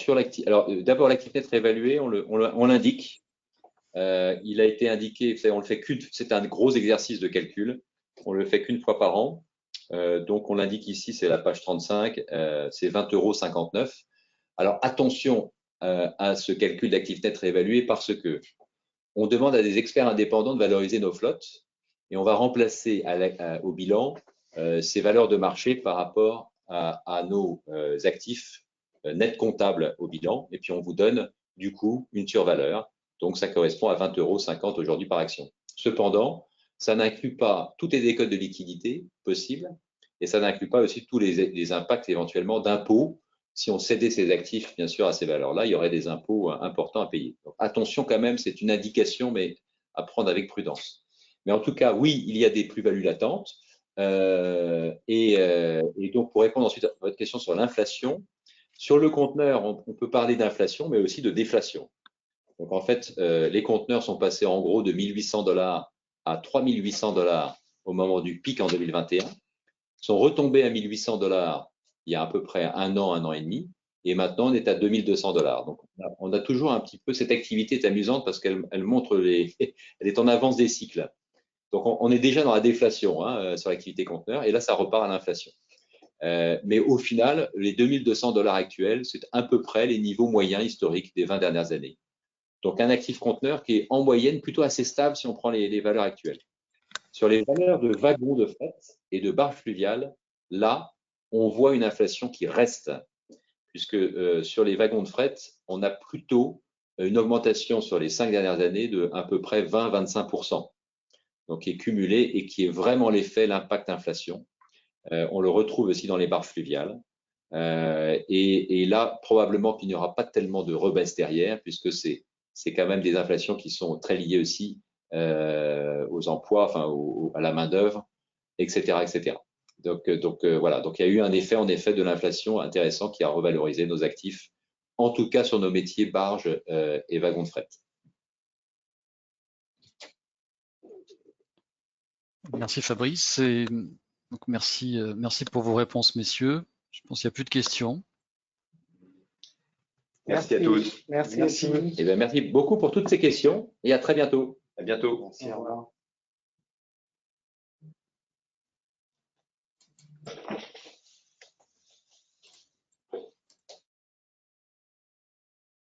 d'abord, l'actif net réévalué, on l'indique. Il a été indiqué, on le fait c'est un gros exercice de calcul. On le fait qu'une fois par an. Donc, on l'indique ici, c'est la page 35, c'est 20,59 €. Alors, attention à ce calcul d'actif net réévalué parce que on demande à des experts indépendants de valoriser nos flottes et on va remplacer au bilan ces valeurs de marché par rapport à nos actifs nets comptables au bilan. Et puis, on vous donne du coup une survaleur. Donc, ça correspond à 20,50 € aujourd'hui par action. Cependant, ça n'inclut pas toutes les décotes de liquidité possibles et ça n'inclut pas aussi tous les impacts éventuellement d'impôts. Si on cédait ces actifs, bien sûr, à ces valeurs-là, il y aurait des impôts importants à payer. Donc, attention quand même, c'est une indication, mais à prendre avec prudence. Mais en tout cas, oui, il y a des plus-values latentes. Et donc, pour répondre ensuite à votre question sur l'inflation, sur le conteneur, on peut parler d'inflation, mais aussi de déflation. Donc en fait, les conteneurs sont passés en gros de 1800 $ à 3800 $ au moment du pic en 2021, sont retombés à 1800 $ il y a à peu près un an et demi, et maintenant on est à 2200 $. Donc on a toujours un petit peu, cette activité est amusante parce qu'elle montre elle est en avance des cycles. Donc on est déjà dans la déflation hein, sur l'activité conteneur, et là ça repart à l'inflation. Mais au final, les 2200 $ actuels, c'est à peu près les niveaux moyens historiques des 20 dernières années. Donc un actif conteneur qui est en moyenne plutôt assez stable si on prend les valeurs actuelles. Sur les valeurs de wagons de fret et de barges fluviales, là, on voit une inflation qui reste, puisque sur les wagons de fret, on a plutôt une augmentation sur les 5 dernières années de à peu près 20-25%, donc qui est cumulée et qui est vraiment l'effet, l'impact inflation. On le retrouve aussi dans les barges fluviales. Et là, probablement qu'il n'y aura pas tellement de rebaisse derrière, puisque c'est quand même des inflations qui sont très liées aussi aux emplois, enfin à la main-d'œuvre, etc., etc. Donc voilà, donc il y a eu un effet en effet de l'inflation intéressant qui a revalorisé nos actifs, en tout cas sur nos métiers barges et wagons de fret. Merci Fabrice. Donc merci pour vos réponses, messieurs. Je pense qu'il n'y a plus de questions. Merci à tous. Merci. Eh bien, merci beaucoup pour toutes ces questions et à très bientôt. À bientôt. Merci, au revoir.